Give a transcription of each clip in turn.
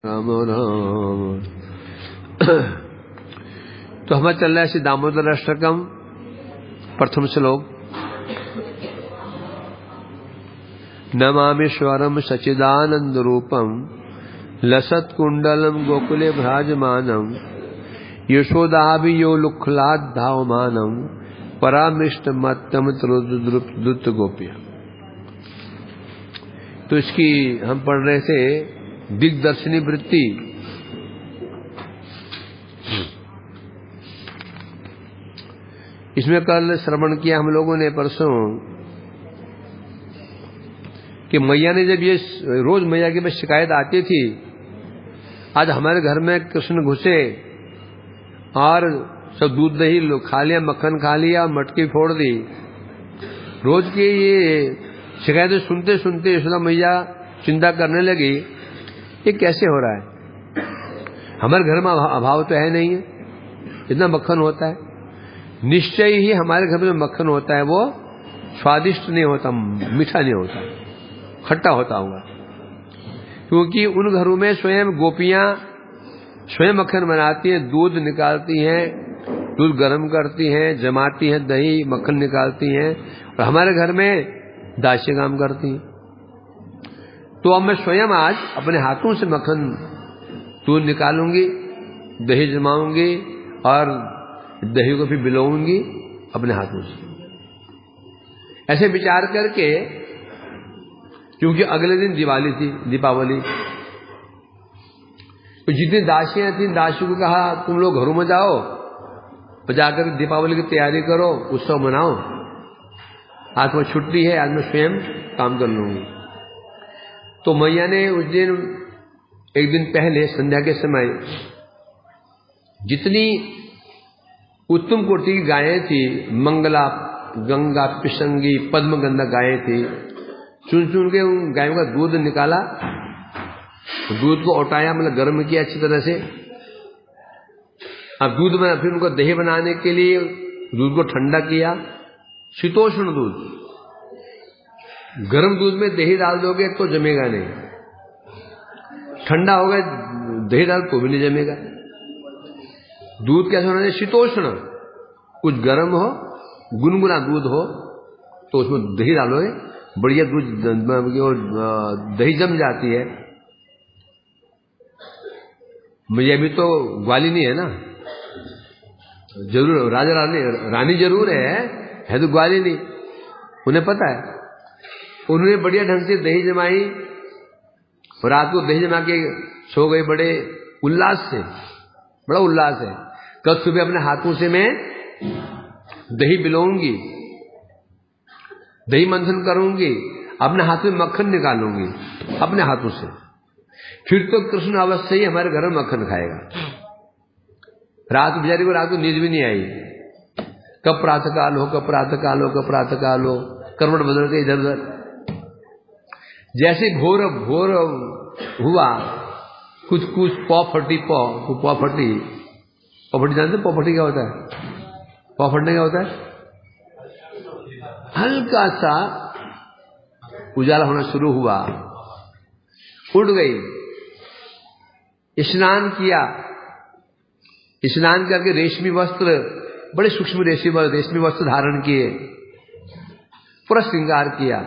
राम राम। तो हमारा चल रहा है श्री दामोदर अष्टकम प्रथम श्लोक। नमामीश्वरम सच्चिदानंद रूपम लसत कुंडलम गोकुले भ्राजमानम यशोदाभियो लुखलाद धावमानम परामृष्ट मत्तम द्रुत गोप्य। तो इसकी हम पढ़ रहे थे दिग्दर्शनी वृत्ति। इसमें कल श्रवण किया हम लोगों ने परसों कि मैया ने जब ये रोज मैया की बस शिकायत आती थी, आज हमारे घर में कृष्ण घुसे और सब दूध दही खा लिया, मक्खन खा लिया, मटकी फोड़ दी। रोज की ये शिकायतें सुनते सुनते यशोदा मैया चिंता करने लगी, ये कैसे हो रहा है? हमारे घर में अभाव तो है नहीं है, इतना मक्खन होता है। निश्चय ही हमारे घर में मक्खन होता है वो स्वादिष्ट नहीं होता, मीठा नहीं होता, खट्टा होता होगा। क्योंकि उन घरों में स्वयं गोपियां स्वयं मक्खन बनाती हैं, दूध निकालती हैं, दूध गर्म करती हैं, जमाती हैं, दही मक्खन निकालती हैं, और हमारे घर में दासी काम करती हैं। तो अब मैं स्वयं आज अपने हाथों से मक्खन दूध निकालूंगी, दही जमाऊंगी और दही को भी बिलोऊंगी अपने हाथों से। ऐसे विचार करके, क्योंकि अगले दिन दिवाली थी, दीपावली, तो जितनी दासियां थी दासियों को कहा तुम लोग घरों में जाओ और जाकर दीपावली की तैयारी करो, उत्सव मनाओ। आज मैं छुट्टी है, आज मैं स्वयं काम कर लूंगी। तो मैया ने उस दिन एक दिन पहले संध्या के समय जितनी उत्तम कोटि की गायें थी, मंगला, गंगा, पिशंगी, पद्मगंधा गायें थी, चुन चुन के उन गायों का दूध निकाला, दूध को उठाया, मतलब गर्म किया अच्छी तरह से। अब दूध में फिर उनको दही बनाने के लिए दूध को ठंडा किया, शीतोष्ण दूध। गर्म दूध में दही डाल दोगे तो जमेगा नहीं, ठंडा होगा दही डाल तो भी नहीं जमेगा। दूध कैसे होना चाहिए? शीतोष्ण, कुछ गर्म हो, गुनगुना दूध हो तो उसमें दही डालोगे, बढ़िया दूध और दही जम जाती है। मुझे अभी तो ग्वाली नहीं है ना, जरूर राजा रानी जरूर है तो ग्वाली नहीं, उन्हें पता है। उन्होंने बढ़िया ढंग से दही जमाई और रात को दही जमा के सो गए बड़े उल्लास से, बड़ा उल्लास है। कल सुबह अपने हाथों से मैं दही बिलोऊंगी, दही मंथन करूंगी, अपने हाथ में मक्खन निकालूंगी अपने हाथों से, फिर तो कृष्ण अवश्य ही हमारे घर में मक्खन खाएगा। रात बेचारी को रात को नींद भी नहीं आई, कब प्रातःकाल हो, कब प्रातःकाल हो, कब प्रातःकाल हो, करवट बदल के इधर उधर। जैसे घोर घोर हुआ, कुछ कुछ पौ फटी, जानते पौ फटी क्या होता है? पौ फटने क्या होता है? हल्का सा उजाला होना शुरू हुआ, उड़ गई, स्नान किया, स्नान करके रेशमी वस्त्र, बड़े सूक्ष्म रेशमी वस्त्र धारण किए, पूरा श्रृंगार किया,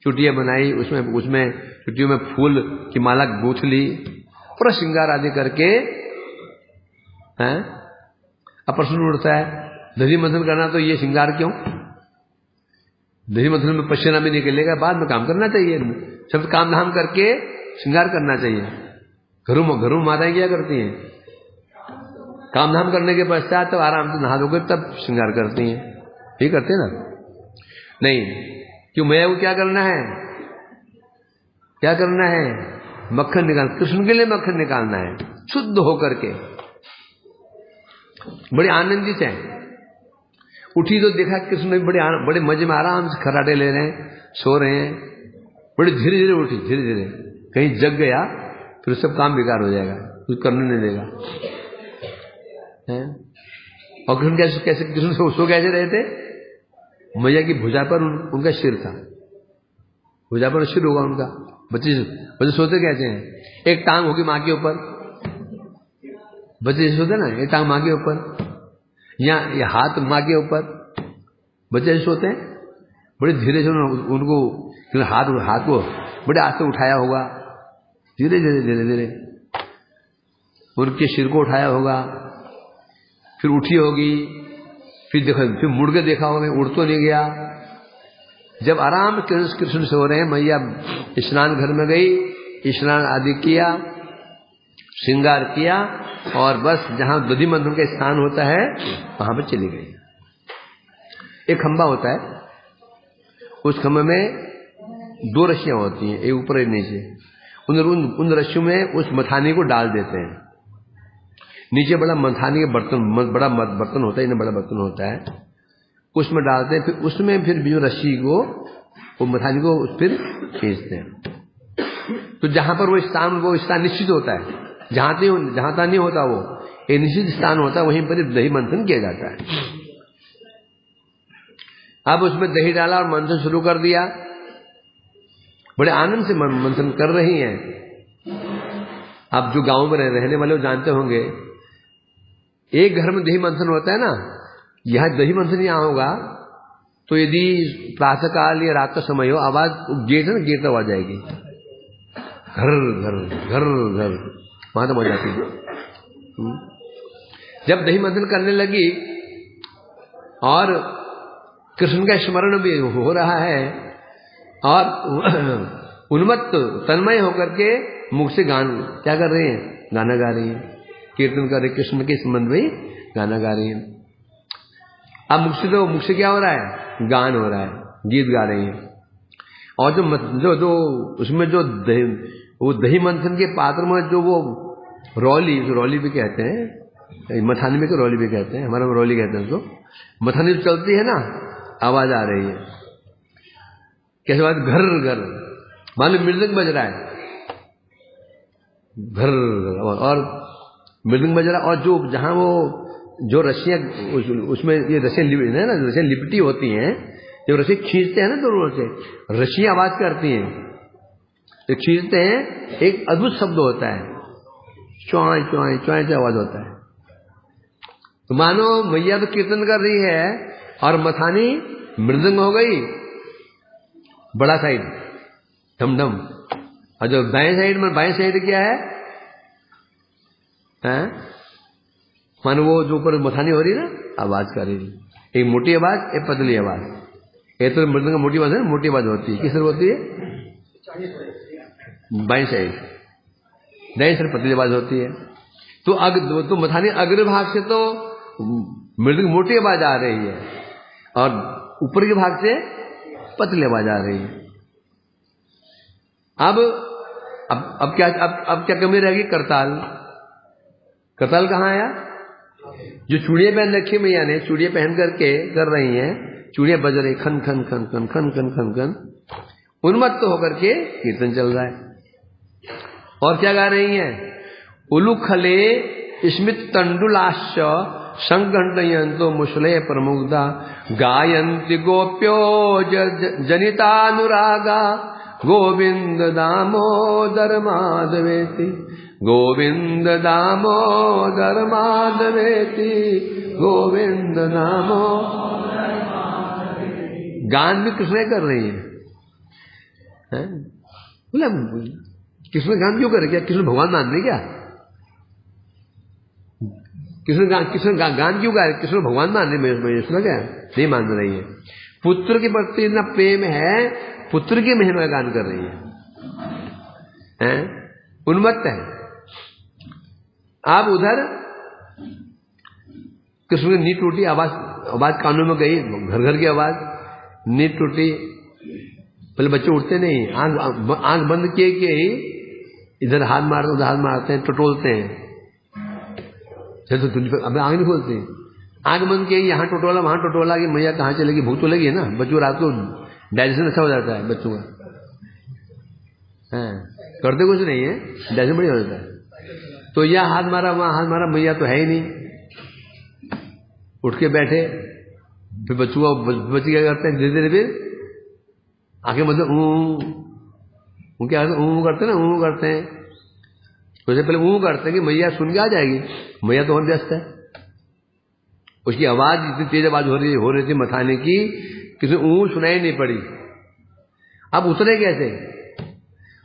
चुटियां बनाई, उसमें चुटियों में फूल की माला गूंथ ली, पूरा श्रृंगार आदि करके। हैं? अब प्रश्न उठता है, दही मंथन करना तो ये श्रृंगार क्यों? दही मंथन में पसीना भी निकलेगा, बाद में काम करना चाहिए, सब काम धाम करके श्रृंगार करना चाहिए। घरों माताएं क्या करती हैं? काम धाम करने के पश्चात तो आराम से नहा धोकर तब श्रृंगार करती हैं, ये करते हैं ना? नहीं, क्यों? मैया को क्या करना है? क्या करना है? मक्खन निकाल, कृष्ण के लिए मक्खन निकालना है, शुद्ध होकर के। बड़े आनंदित हैं, उठी तो देखा कृष्ण भी बड़े मजे में आराम से खराटे ले रहे हैं, सो रहे हैं। बड़े धीरे धीरे उठी, धीरे धीरे, कहीं जग गया फिर सब काम बेकार हो जाएगा, कुछ करने नहीं देगा। और कृष्ण कैसे कृष्ण सो कैसे रहे थे? मैया की भुजा पर उनका सिर था, भुजा पर सिर होगा उनका, बच्चे सोते कैसे हैं? एक टांग होगी माँ के ऊपर, बच्चे सोते ना, एक टांग माँ के ऊपर, या ये हाथ माँ के ऊपर, बच्चे सोते हैं। बड़े धीरे से उनको हाथ को बड़े हाथ से उठाया होगा, धीरे धीरे धीरे धीरे उनके सिर को उठाया होगा, फिर उठी होगी, फिर देखा, फिर मुड़ के देखा होगा, उड़ तो नहीं गया। जब आराम कृष्ण से हो रहे हैं, मैया स्नान घर में गई, स्नान आदि किया, श्रृंगार किया, और बस जहां दधि मंथन का स्थान होता है वहां पर चली गई। एक खंबा होता है, उस खंबे में 2 रस्सियां होती हैं, एक ऊपर एक नीचे। उन रस्सियों में उस मथानी को डाल देते हैं। नीचे बड़ा मथानी का बड़ा बर्तन होता है, इन्हें बड़ा बर्तन होता है, उसमें डालते हैं। फिर उसमें फिर जो रस्सी को, वो मथानी को फिर खींचते हैं। तो जहां पर वो स्थान निश्चित होता है, जहां तक नहीं होता, वो एक निश्चित स्थान होता है, वहीं पर दही मंथन किया जाता है। अब उसमें दही डाला और मंथन शुरू कर दिया। बड़े आनंद से मंथन कर रही हैं। आप जो गांव में रहने वाले जानते होंगे, एक घर में दही मंथन होता है ना, यहां दही मंथन यहां होगा तो यदि प्रातः काल या रात का समय हो, आवाज गेट है ना, गेट आवाज आएगी, घर घर घर घर, वहां तक हो जाती है। जब दही मंथन करने लगी और कृष्ण का स्मरण भी हो रहा है और उन्मत्त तन्मय होकर के मुख से क्या कर रहे हैं? गाना गा रही हैं, कीर्तन कर रहे, कृष्ण के संबंध में गाना गा रही हैं। अब मुख से क्या हो रहा है? गान हो रहा है, गीत गा रही हैं। और जो उसमें जो दही मंथन के पात्र में जो वो रौली भी कहते हैं, मथानी में रौली भी कहते हैं, हमारा रौली कहते हैं उसको। मथानी जो चलती है ना, आवाज आ रही है, कैसे बात? घर घर, मानो मृदंग बज रहा है, घर, और मृदंग बज रहा है। और जो जहां वो जो रस्सियां, उसमें ये रस्सियां लिपटी होती हैं, जब रस्सी खींचते हैं ना दोनों से, रस्सियां आवाज करती हैं, तो खींचते हैं, एक अद्भुत शब्द होता है, च्वाई च्वाई च्वाई से आवाज होता है। तो मानो मैया तो कीर्तन कर रही है और मथानी मृदंग हो गई, बड़ा साइड ढम ढम। और जो बाएं साइड क्या है? मानो वो जो ऊपर मथानी हो रही है ना, आवाज कर रही है, एक मोटी आवाज, एक पतली आवाज। एक तो मृदंग मोटी आवाज है, मोटी आवाज होती है, किस तरह होती है? बाएं साइड, दाएं साइड पतली आवाज होती है। तो मथानी अग्रभाग से तो मृदंग मोटी आवाज आ रही है और ऊपर के भाग से पतली आवाज आ रही है। अब क्या कमी रहेगी? करताल कहाँ आया? जो चूड़ियां पहन रखी मैया ने, चूड़ियां पहन करके कर रही हैं, चूड़ियां बज रही, खन खन खन खन खन खन खन खन, उन्मत्त होकर के कीर्तन चल रहा है। और क्या गा रही हैं? उलुखले स्मित तंडुलाश्च संघंटयन्तो मुशले प्रमुग्धा गायन्ति गोप्यो जनितानुरागा गोविंद दामोदर माधवेति गोविंद दामोदर माधवेति गोविंद दामोदर। गान भी कृष्ण कर रही है। बोला कृष्ण गान क्यों करे? क्या कृष्ण भगवान मान रहे? क्या कृष्ण गान क्यों गा रहे? कृष्ण भगवान मान रहे? क्या नहीं मान रही है? पुत्र के प्रति इतना प्रेम है, पुत्र की महिमा गान कर रही है, उन्मत्त है। अब उधर कृष्ण की नींद टूटी, आवाज कानों में गई, घर घर की आवाज, नींद टूटी। पहले बच्चे उठते नहीं, आंख बंद किए कि इधर हाथ मारते, उधर हाथ मारते हैं, टटोलते हैं। अब आंख नहीं खोलते, आंख बंद किए, यहाँ टटोला वहां टटोला, कि मैया कहाँ चलेगी, भूख तो लगी है ना। बच्चों रात को डाइजेशन अच्छा हो जाता है बच्चों का, करते कुछ नहीं है, डाइजेशन बढ़िया हो जाता है। तो यह हाथ मारा, वहां हाथ मारा, मैया तो है ही नहीं। उठ के बैठे, फिर बच्चे क्या करते हैं, धीरे धीरे फिर आंखें मतलब उनके हाथ ऊँ करते ना, ऊँ करते हैं, उससे पहले ऊँ करते हैं कि मैया सुन के आ जाएगी। मैया तो और व्यस्त है, उसकी आवाज इतनी तेज आवाज हो रही थी मथाने की, किसी ऊँ सुनाई नहीं पड़ी। अब उतरे कैसे?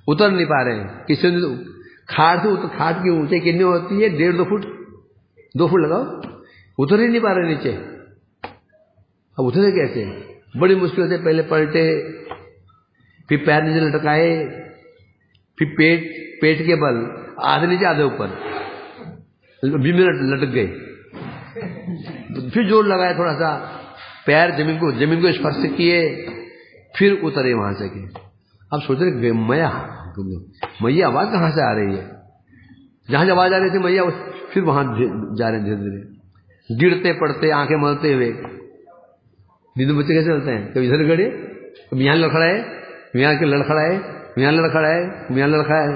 उतर नहीं पा रहे हैं। किसी ने खाट से खाट की ऊंचाई कितनी होती है? 1.5-2 फुट, 2 फुट लगाओ, उतर ही नहीं पा रहे नीचे। अब उतरे कैसे? बड़ी मुश्किल से पहले पलटे, फिर पैर नीचे लटकाए, फिर पेट के बल आधे नीचे आधे ऊपर, 20 मिनट लटक गए। फिर जोर लगाया थोड़ा सा, पैर जमीन को स्पर्श किए, फिर उतरे वहां से के। अब सोच रहे मैया आवाज कहां से आ रही है? जहां से आवाज आ रही थी मैया, फिर वहां जा रहे हैं धीरे धीरे, गिरते पड़ते, आंखें मलते हुए। नींद बच्चे कैसे चलते हैं? कभी इधर गड़े, कभी यहां लड़खड़ाए, यहाँ के लड़खड़ाए, यहाँ लड़खड़ाए, यहाँ लड़खड़ाए,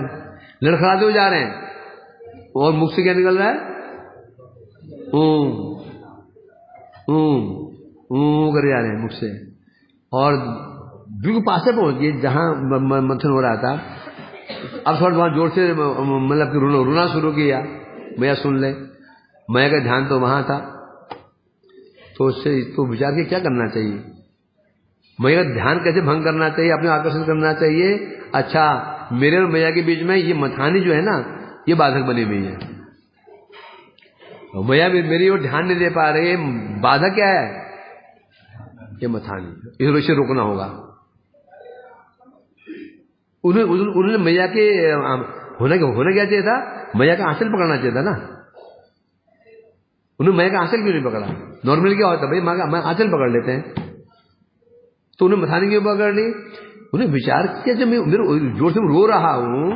लड़खड़ाते हुए जा रहे हैं। और मुख से क्या निकल रहा है? कर जा रहे हैं मुख से। और बिल्कुल पास से पहुंच गए जहां मंथन हो रहा था। अब थोड़ा वहां जोर से मतलब कि रोना शुरू किया, मैया सुन ले। मैया का ध्यान तो वहां था, तो उससे तो विचार के क्या करना चाहिए? मैया का ध्यान कैसे भंग करना चाहिए, अपने आकर्षण करना चाहिए? अच्छा, मेरे और मैया के बीच में ये मथानी जो है ना, ये बाधक बनी हुई है। मैया मेरी ओर ध्यान नहीं दे पा रही है, बाधक क्या है? ये मथानी, इसे रोकना होगा। उन्होंने मैया के होना क्या चाहिए था? मैया का आंचल पकड़ना चाहिए था ना। उन्होंने मैया का आंचल क्यों नहीं पकड़ा? नॉर्मली क्या होता है, भाई आंचल पकड़ लेते हैं, तो उन्हें मथानी क्यों पकड़ ली? उन्हें विचार किया, जब मेरे जोर से रो रहा हूं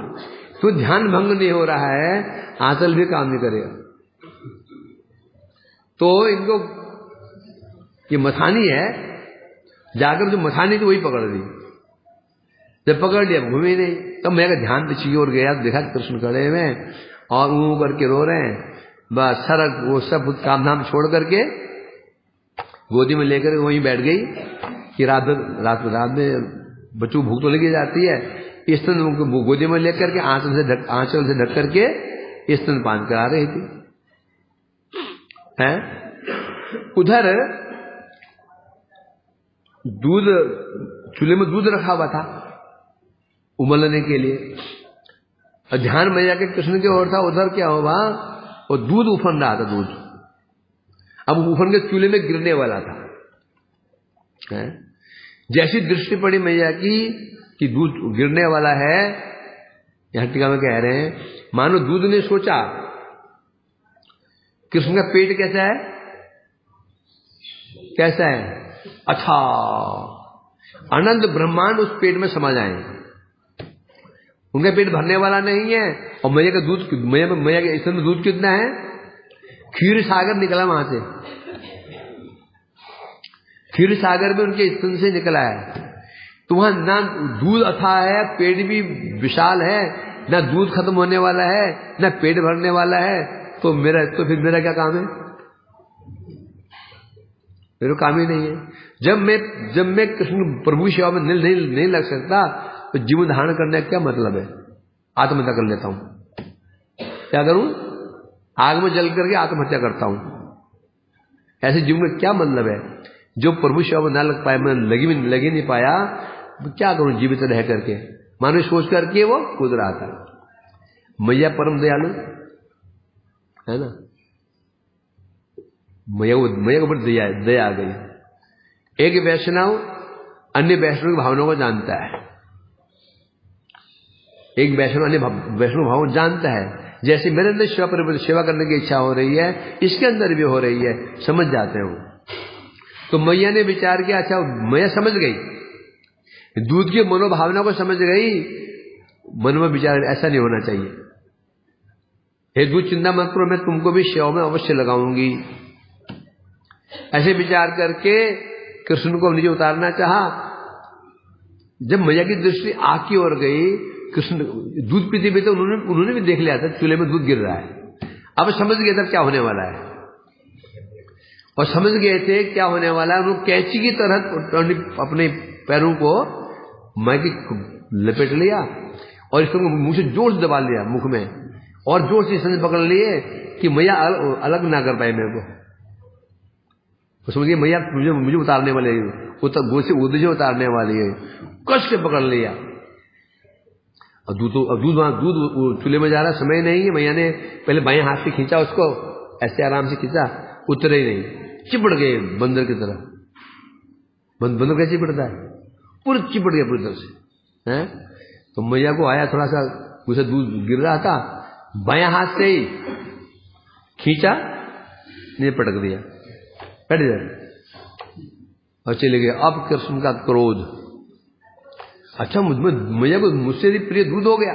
तो ध्यान भंग नहीं हो रहा है, आंचल भी काम नहीं करेगा। तो इनको ये मथानी है, जाकर जो मथानी थी वही पकड़ ली। जब पकड़ लिया, घूमे नहीं। तब मेरा ध्यान पीछे और गया, देखा कृष्ण खड़े हुए और ऊँ करके रो रहे हैं। बस सरक वो सब काम धाम छोड़ करके गोदी में लेकर वहीं बैठ गई कि रात में बच्चों भूख तो लगी जाती है, स्तन उनको गोदी में लेकर के आंचल से ढक करके स्तनपान करा रही थी। हैं? उधर दूध, चूल्हे में दूध रखा हुआ था उबलने के लिए, और ध्यान मैया के कृष्ण की ओर था। उधर क्या हुआ, वो दूध उफन रहा था। दूध अब उफन के चूल्हे में गिरने वाला था। जैसी दृष्टि पड़ी मैया की कि दूध गिरने वाला है, यहां टीका में कह रहे हैं, मानो दूध ने सोचा कृष्ण का पेट कैसा है, कैसा है, अच्छा, अनंत ब्रह्मांड उस पेट में समा जाए। उनका पेट भरने वाला नहीं है। और मैया का दूध, मैया के स्तन में दूध कितना है? क्षीर सागर निकला वहां से, क्षीर सागर में उनके स्तन से निकला है। तो वहां ना दूध अथाह है, पेट भी विशाल है, ना दूध खत्म होने वाला है, ना पेट भरने वाला है। तो फिर मेरा क्या काम है? मेरा काम ही नहीं है। जब मैं कृष्ण प्रभु की सेवा में नहीं लग सकता, तो जीवन धारण करने का क्या मतलब है? आत्महत्या कर लेता हूं। क्या करूं? आग में जल करके आत्महत्या करता हूं। ऐसे जीवन में क्या मतलब है? जो प्रभु सेवा में ना लग पाया, मैं लगी नहीं पाया, तो क्या करूं जीवित रह करके? मानो सोच करके वो कूद रहा था। मैया परम दयालु है ना, मैया को बड़ी दया आ गई। एक वैष्णव अन्य वैष्णव की भावनाओं को जानता है, एक वैष्णव अन्य वैष्णव भाव जानता है। जैसे मेरे अंदर सेवा करने की इच्छा हो रही है, इसके अंदर भी हो रही है, समझ जाते हो। तो मैया ने विचार किया, अच्छा मैया समझ गई, दूध की मनोभावना को समझ गई। मन में विचार, ऐसा नहीं होना चाहिए, हे दूध चिंता मत करो, मैं तुमको भी सेवा में अवश्य लगाऊंगी। ऐसे विचार करके कृष्ण को नीचे उतारना चाहा। जब मैया की दृष्टि आग की ओर गई, कृष्ण दूध पीते पीते उन्होंने भी देख लिया था चूल्हे में दूध गिर रहा है। अब समझ गए था क्या होने वाला है, और समझ गए थे क्या होने वाला है। उन्होंने कैंची की तरह अपने पैरों को मैं की लपेट लिया और इसको मुंह से जोर से दबा लिया मुख में, और जोर से संज पकड़ लिए कि मैया अलग ना कर पाए मेरे को। समझिए मैया मुझे उतारने वाले, गो से उदय उतारने वाली है। कस के पकड़ लिया। और दूध चूल्हे में जा रहा, समय नहीं है। मैया ने पहले बाएं हाथ से खींचा उसको, ऐसे आराम से खींचा, उतरे ही नहीं, चिपट गए बंदर की तरह। बंदर कैसे चिपटता है, पूरा चिपट गया पूरी तरह से हैं। तो मैया को आया थोड़ा सा, उसे दूध गिर रहा था, बाएं हाथ से ही खींचा, नहीं पटक दिया, हट जाए और चले गए। अब कृष्ण का क्रोध, अच्छा मैया को मुझसे भी प्रिय दूध हो गया,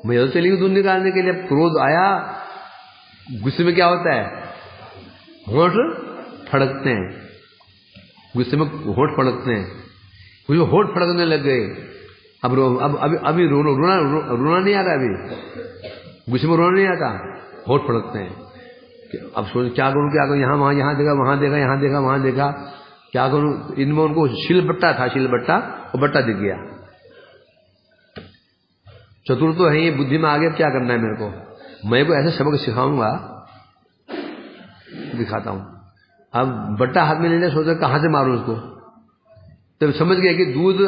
मैया चली गई दूध निकालने के लिए। क्रोध आया, गुस्से में क्या होता है, होठ फड़कते हैं, गुस्से में होठ फड़कते हैं। मुझे होठ फड़कने लग गए। अब अभी रोना नहीं आता, अभी गुस्से में रोना नहीं आता, होठ फड़कते हैं। अब सोच क्या करूं, यहाँ देखा, वहां देखा, यहाँ देखा, वहां देखा, क्या करूं। इनमें उनको शिलबट्टा था, शिलबट्टा, वो बट्टा दिख गया। चतुर तो है ये, बुद्धि में आ गया क्या करना है मेरे को। मैं को ऐसे सबक सिखाऊंगा, दिखाता हूं। अब बट्टा हाथ में लेने सोचा कहां से मारूं उसको, तब समझ गया कि दूध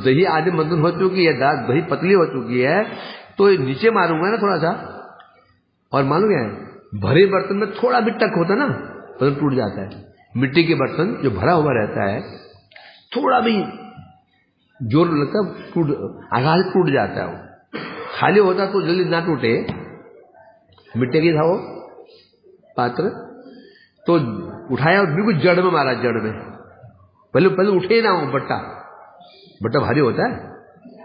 दही आदि मंथन हो चुकी है, दही पतली हो चुकी है, तो नीचे मारूंगा ना थोड़ा सा। और मालूम क्या है, भरे बर्तन में थोड़ा भी टक होता ना, बर्तन टूट जाता है। मिट्टी के बर्तन जो भरा हुआ रहता है, थोड़ा भी जोर लगता टूट, आघात टूट जाता है। वो खाली होता तो जल्दी ना टूटे। मिट्टी की था वो पात्र, तो उठाया और बिल्कुल जड़ में मारा, जड़ में। पहले उठे ही ना, वो बट्टा भारी होता है,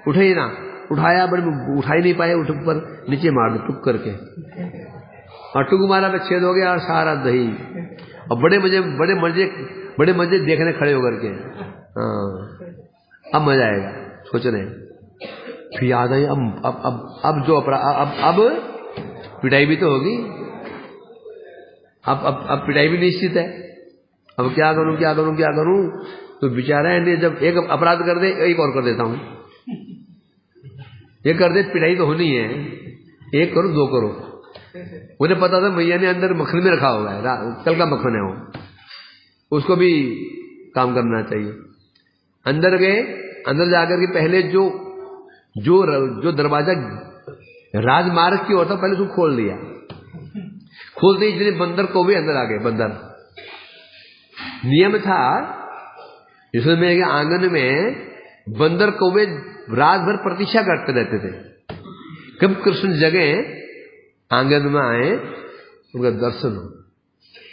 उठे ही ना। उठाया, बड़े उठा ही नहीं पाए, उठ पर नीचे मार दो टुक करके, और टुक मारा पे छेद हो गया और सारा दही। और बड़े मजे देखने खड़े होकर के। अब मजा आएगा, सोच रहे हैं। फिर याद आई, अब जो अब पिटाई भी तो होगी, अब पिटाई भी निश्चित है। अब क्या करूं। तो बेचारा है, जब एक अपराध कर दे, एक और कर देता हूं। एक कर दे, पिटाई तो होनी है, एक करो, दो करो। उन्हें पता था मैया ने अंदर मक्खन में रखा हुआ है, कल का मक्खन है वो, उसको भी काम करना चाहिए। अंदर गए, अंदर जाकर के पहले जो दरवाजा राजमार्ग की ओर था, पहले उसको खोल दिया। खोलते ही इसलिए बंदर को भी अंदर आ गए। बंदर नियम था इसमें, आंगन में बंदर कौवे रात भर प्रतीक्षा करते रहते थे, कब कृष्ण जगह आंगन में आए, उनका दर्शन हो।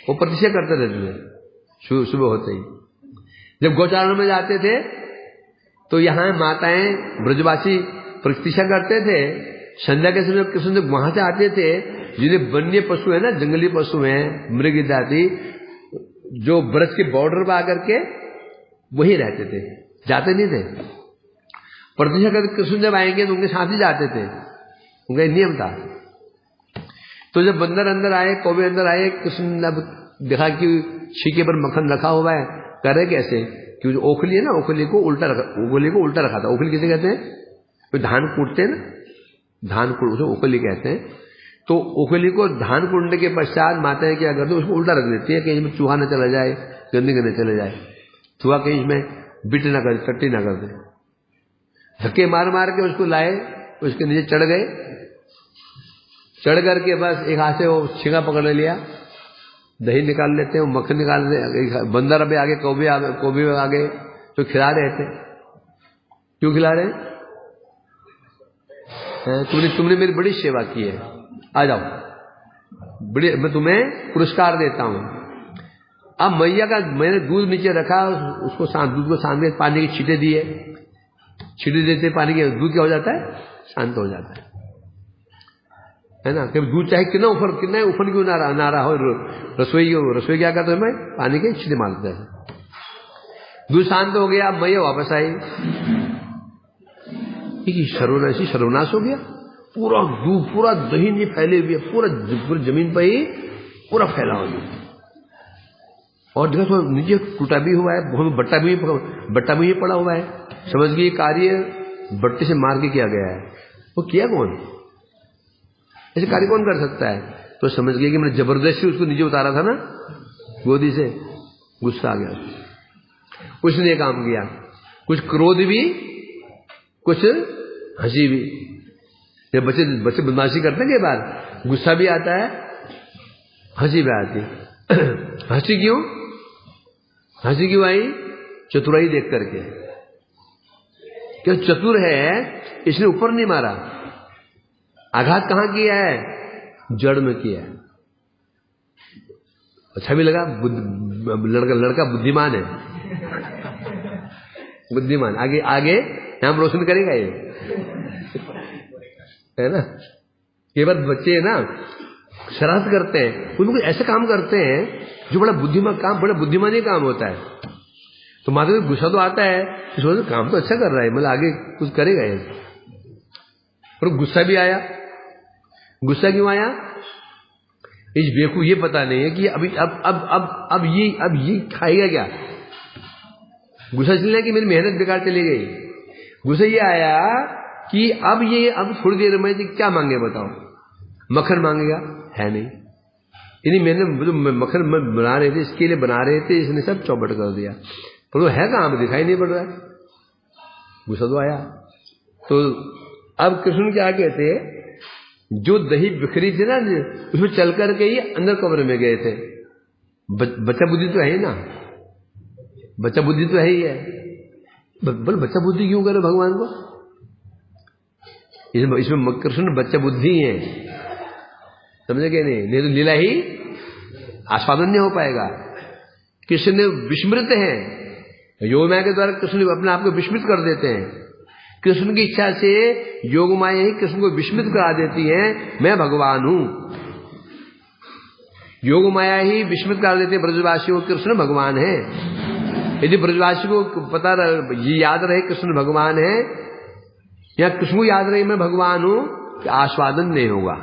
वो प्रतीक्षा करते रहते थे सुबह होते ही। जब गौचारण में जाते थे तो यहां माताएं ब्रजवासी प्रतीक्षा करते थे। संध्या के समय कृष्ण जब वहां से आते थे, जिन्हें वन्य पशु है ना, जंगली पशु हैं, मृग इत्यादि, जो ब्रज के बॉर्डर पर आकर के वही रहते थे, जाते नहीं थे। प्रतीक्षा करके कृष्ण जब आएंगे तो उनके साथ ही जाते थे, उनका नियम था। तो जब बंदर अंदर आए, कौवे अंदर आए, कृष्ण ने देखा कि छीके पर मक्खन रखा हुआ है, करे कैसे, क्योंकि ओखली है ना, ओखली को उल्टा रखा था। ओखली किसे कहते हैं, तो धान कूटते हैं ना, धान कूट, उसे ओखली कहते हैं। तो ओखली को धान कूटने के पश्चात माताएं क्या करती है, उसको उल्टा रख देती है, कहीं इसमें चूहा न चला जाए, गंदगी न चले जाए, चूहा कहीं इसमें बिट ना कर, टट्टी ना कर दे। धक्के मार मार के उसको लाए, उसके नीचे चढ़ गए। चढ़ करके बस एक हाथ से वो छिंगा पकड़ लिया, दही निकाल लेते हैं, मक्खन निकाल लेते। बंदर अभी आगे, कौवे आगे तो खिला रहे थे। क्यों खिला रहे हैं? तुमने मेरी बड़ी सेवा की है, आ जाओ, मैं तुम्हें पुरस्कार देता हूं। अब मैया का मैंने दूध नीचे रखा, उसको दूध को सान के पानी की छींटे दिए, छींटे देते पानी के, दूध क्या हो जाता है, शांत हो जाता है ना। कि दूध चाहे कितना उफन क्यों ना रहा हो, रसोई क्या करते हैं, पानी के छींटे मारते हैं, दूध शांत हो गया। अब मैया वापस आई, सर्वनाश हो गया, पूरा दूध, पूरा दही नहीं फैले हुए, पूरा जमीन पर ही पूरा फैला हुआ दूध। और देखो नीचे टूटा भी हुआ है, बट्टा भी पड़ा हुआ है। समझ गए कार्य बट्टे से मार के किया गया है, वो किया कौन? ऐसे कार्य कौन कर सकता है? तो समझ गया कि मैंने जबरदस्ती उसको नीचे उतारा था ना गोदी से, गुस्सा आ गया, उसने काम किया। कुछ क्रोध भी, कुछ हंसी भी। जब बच्चे बदमाशी करते हैं, कई बार गुस्सा भी आता है, हंसी भी आती है। हंसी क्यों? हंसी क्यों आई? चतुराई देख करके। क्या चतुर है, इसने ऊपर नहीं मारा, आघात कहां किया है? जड़ में किया है। अच्छा भी लगा, लड़का बुद्धिमान है, बुद्धिमान। आगे आगे नाम रोशन करेगा ये, है ना। कई बार बच्चे है ना शरारत करते हैं, उनको ऐसे काम करते हैं जो बड़ा बुद्धिमान काम, बड़ा बुद्धिमानी काम होता है। तो माता को गुस्सा तो आता है, सोचो काम तो अच्छा कर रहा है, मतलब आगे कुछ करेगा ये, पर गुस्सा भी आया। गुस्सा क्यों आया? इस बेवकूफ ये पता नहीं है कि अभी अब ये खाएगा क्या। गुस्सा इसलिए कि मेरी मेहनत बेकार चली गई। गुस्सा ये आया कि अब थोड़ी देर में क्या मांगे बताओ? मक्खन मांगेगा, है नहीं। इन्हीं मैंने जो मक्खन बना रहे थे, इसके लिए बना रहे थे, इसने सब चौपट कर दिया, पर वो है कहां? दिखाई नहीं पड़ रहा है। गुस्सा तो आया। तो अब कृष्ण क्या कहते, जो दही बिखरी थी ना, उसमें चल करके ही अंदर कमरे में गए थे। बच्चा बुद्धि तो है ही ना, बच्चा बुद्धि तो है ही है। बोल बच्चा बुद्धि क्यों करे भगवान को? इसमें कृष्ण बच्चा बुद्धि है, समझे कि नहीं? नहीं तो लीला ही आस्वादन नहीं हो पाएगा। कृष्ण विस्मृत है, योग माया के द्वारा कृष्ण अपने आप को विस्मृत कर देते हैं। कृष्ण की इच्छा से योग माया ही कृष्ण को विस्मृत करा देती है, मैं भगवान हूं। योग माया ही विस्मृत कर देती है ब्रजवासियों को, कृष्ण भगवान है। यदि ब्रजवासी को पता ये याद रहे कृष्ण भगवान है, या कृष्ण को याद रहे मैं भगवान हूं, कि आस्वादन नहीं होगा।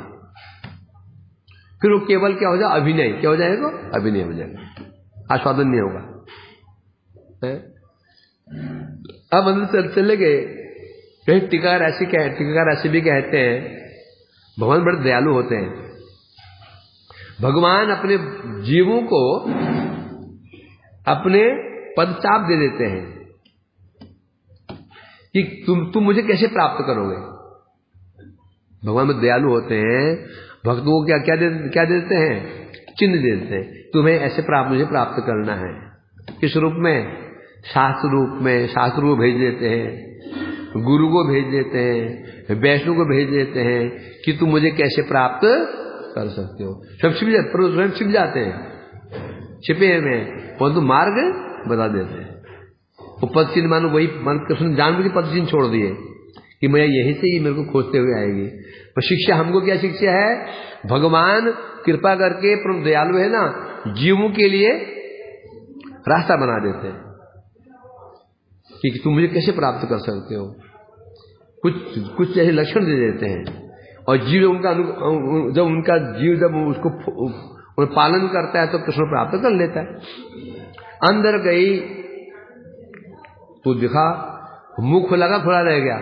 फिर वो केवल क्या हो जाए? अभिनय। क्या हो जाएगा? अभिनय हो जाएगा, आस्वादन नहीं होगा। अब अंदर चले गए। टीकाकार ऐसे भी कहते हैं, भगवान बड़े दयालु होते हैं। भगवान अपने जीवों को अपने पदचाप दे देते हैं कि तुम मुझे कैसे प्राप्त करोगे। भगवान में दयालु होते हैं, भक्तों को क्या देते हैं? चिन्ह देते हैं, तुम्हें ऐसे मुझे प्राप्त करना है। किस रूप में? शास्त्र रूप में। शास्त्र को भेज देते हैं, गुरु को भेज देते हैं, वैष्णव को भेज देते हैं कि तुम मुझे कैसे प्राप्त कर सकते हो। सब छिप जाते हैं, छिपे में, परंतु मार्ग बता देते हैं। वो पद चिन्ह मानो वही कृष्ण जान के पद चिन्ह छोड़ दिए कि मैं यहीं से ही मेरे को खोजते हुए आएगी। पर शिक्षा हमको क्या शिक्षा है? भगवान कृपा करके परम दयालु है ना, जीवों के लिए रास्ता बना देते हैं कि तुम मुझे कैसे प्राप्त कर सकते हो। कुछ ऐसे लक्षण दे देते हैं, और जीव जब उनका जीव जब उसको पालन करता है तो कृष्ण प्राप्त कर लेता है। अंदर गई तो दिखा मुंह खुला का खुला रह गया।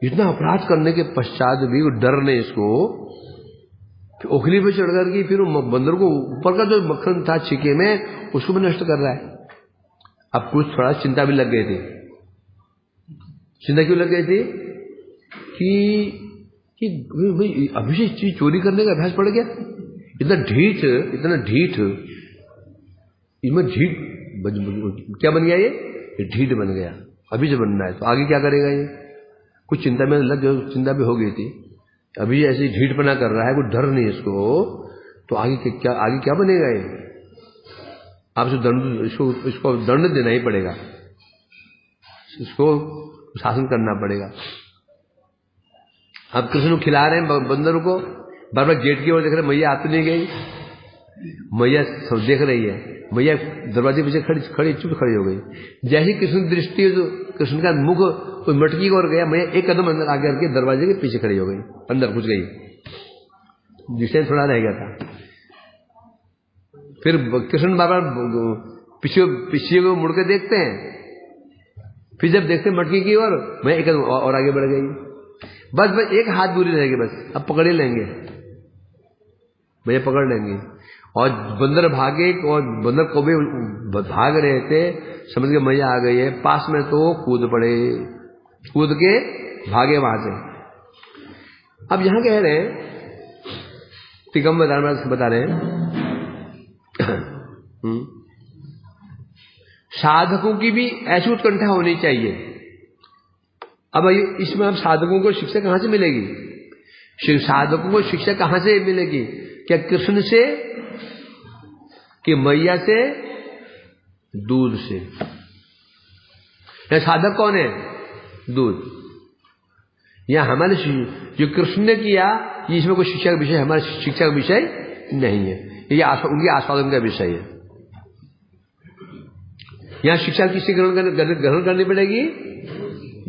इतना अपराध करने के पश्चात भी वो डर ने इसको ओखली पे चढ़ कर के फिर बंदर को ऊपर का जो मक्खन था छिके में उसको भी नष्ट कर रहा है। अब कुछ थोड़ा चिंता भी लग गई थी। चिंता क्यों लग गई थी? कि भाई अभी से चीज चोरी करने का अभ्यास पड़ गया। इतना ढीठ इसमें ढीठ क्या बन गया? ये ढीठ बन गया। अभी से बनना है तो आगे क्या करेगा ये? कुछ चिंता में लग गया, चिंता भी हो गई थी। अभी ऐसे ढीठपना कर रहा है, कोई डर नहीं इसको, तो आगे क्या बनेगा ये? आपसे इसको दंड देना ही पड़ेगा, इसको शासन करना पड़ेगा। अब कृष्ण खिला रहे हैं बंदर को, बार बार गेट की ओर देख रहे, मैया आती नहीं गई। मैया सब देख रही है, मैया दरवाजे पीछे खड़ी चुप खड़ी हो गई। जैसी कृष्ण दृष्टि, कृष्ण का मुख कोई मटकी की ओर गया, मैया एक कदम अंदर आगे करके दरवाजे के पीछे खड़ी हो गई, अंदर घुस गई, जिसे थोड़ा रह गया था। फिर कृष्ण बाबा पीछे को मुड़ के देखते हैं, फिर जब देखते मटकी की ओर, मैं एक और आगे बढ़ गई, बस एक हाथ दूरी रहेगी, बस अब पकड़ ही लेंगे, भैया पकड़ लेंगे। और बंदर भागे, और बंदर को भी भाग रहे थे, समझ के मैया आ गई है पास में, तो कूद पड़े, कूद के भागे वहां से। अब यहां कह रहे हैं, टिकम बता रहे हैं साधकों की भी ऐसी उत्कंठा होनी चाहिए। अब इसमें अब साधकों को शिक्षा कहां से मिलेगी? साधकों को शिक्षा कहां से मिलेगी? क्या कृष्ण से, कि मैया से, दूध से? साधक कौन है? दूध। या हमारे जो कृष्ण ने किया, ये इसमें कोई शिक्षा का विषय, हमारे शिक्षा का विषय नहीं है, ये उनके आस्वादन का विषय है। यहां शिक्षा किससे ग्रहण करनी पड़ेगी?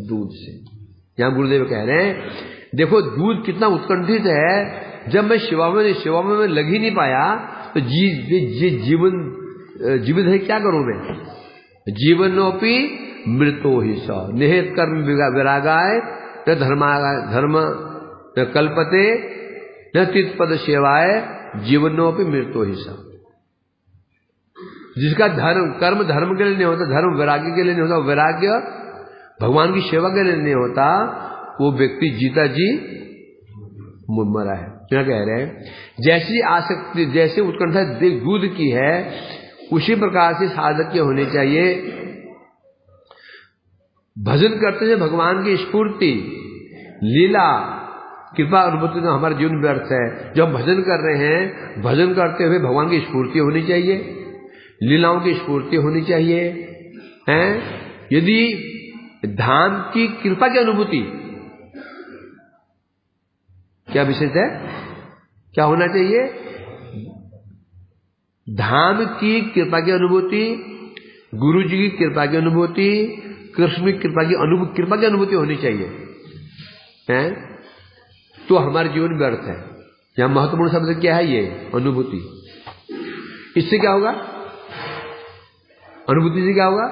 दूध से। यहां गुरुदेव कह रहे हैं, देखो दूध कितना उत्कंठित है, जब मैं शिवा में लग ही नहीं पाया, तो जीवित है क्या करूं मैं? जीवनोपि मृतो ही स निहित कर्म विरागाय न धर्म न कल्पते न तितपद सेवाय जीवनोपि मृतो ही स। जिसका कर्म धर्म के लिए नहीं होता, धर्म वैराग्य के लिए नहीं होता, वैराग्य भगवान की सेवा के लिए नहीं होता, वो व्यक्ति जीता जी मरा है। क्या कह रहे हैं? जैसी आसक्ति, जैसे उत्कंठा दूध की है, उसी प्रकार से साधक की होनी चाहिए। भजन करते हैं भगवान की स्फूर्ति, लीला, कृपा अनुभूति तो हमारे जीवन व्यर्थ है। जो हम भजन कर रहे हैं, भजन करते हुए भगवान की स्फूर्ति होनी चाहिए, लीलाओं की स्फूर्ति होनी चाहिए, हैं? यदि धाम की कृपा की अनुभूति, क्या विशेष है? क्या होना चाहिए? धाम की कृपा की अनुभूति, गुरु जी की कृपा की अनुभूति, कृष्ण की कृपा की अनुभूति होनी चाहिए, हैं? तो हमारे जीवन व्यर्थ है। यहां महत्वपूर्ण शब्द क्या है? ये अनुभूति। इससे क्या होगा? अनुभूति से क्या होगा?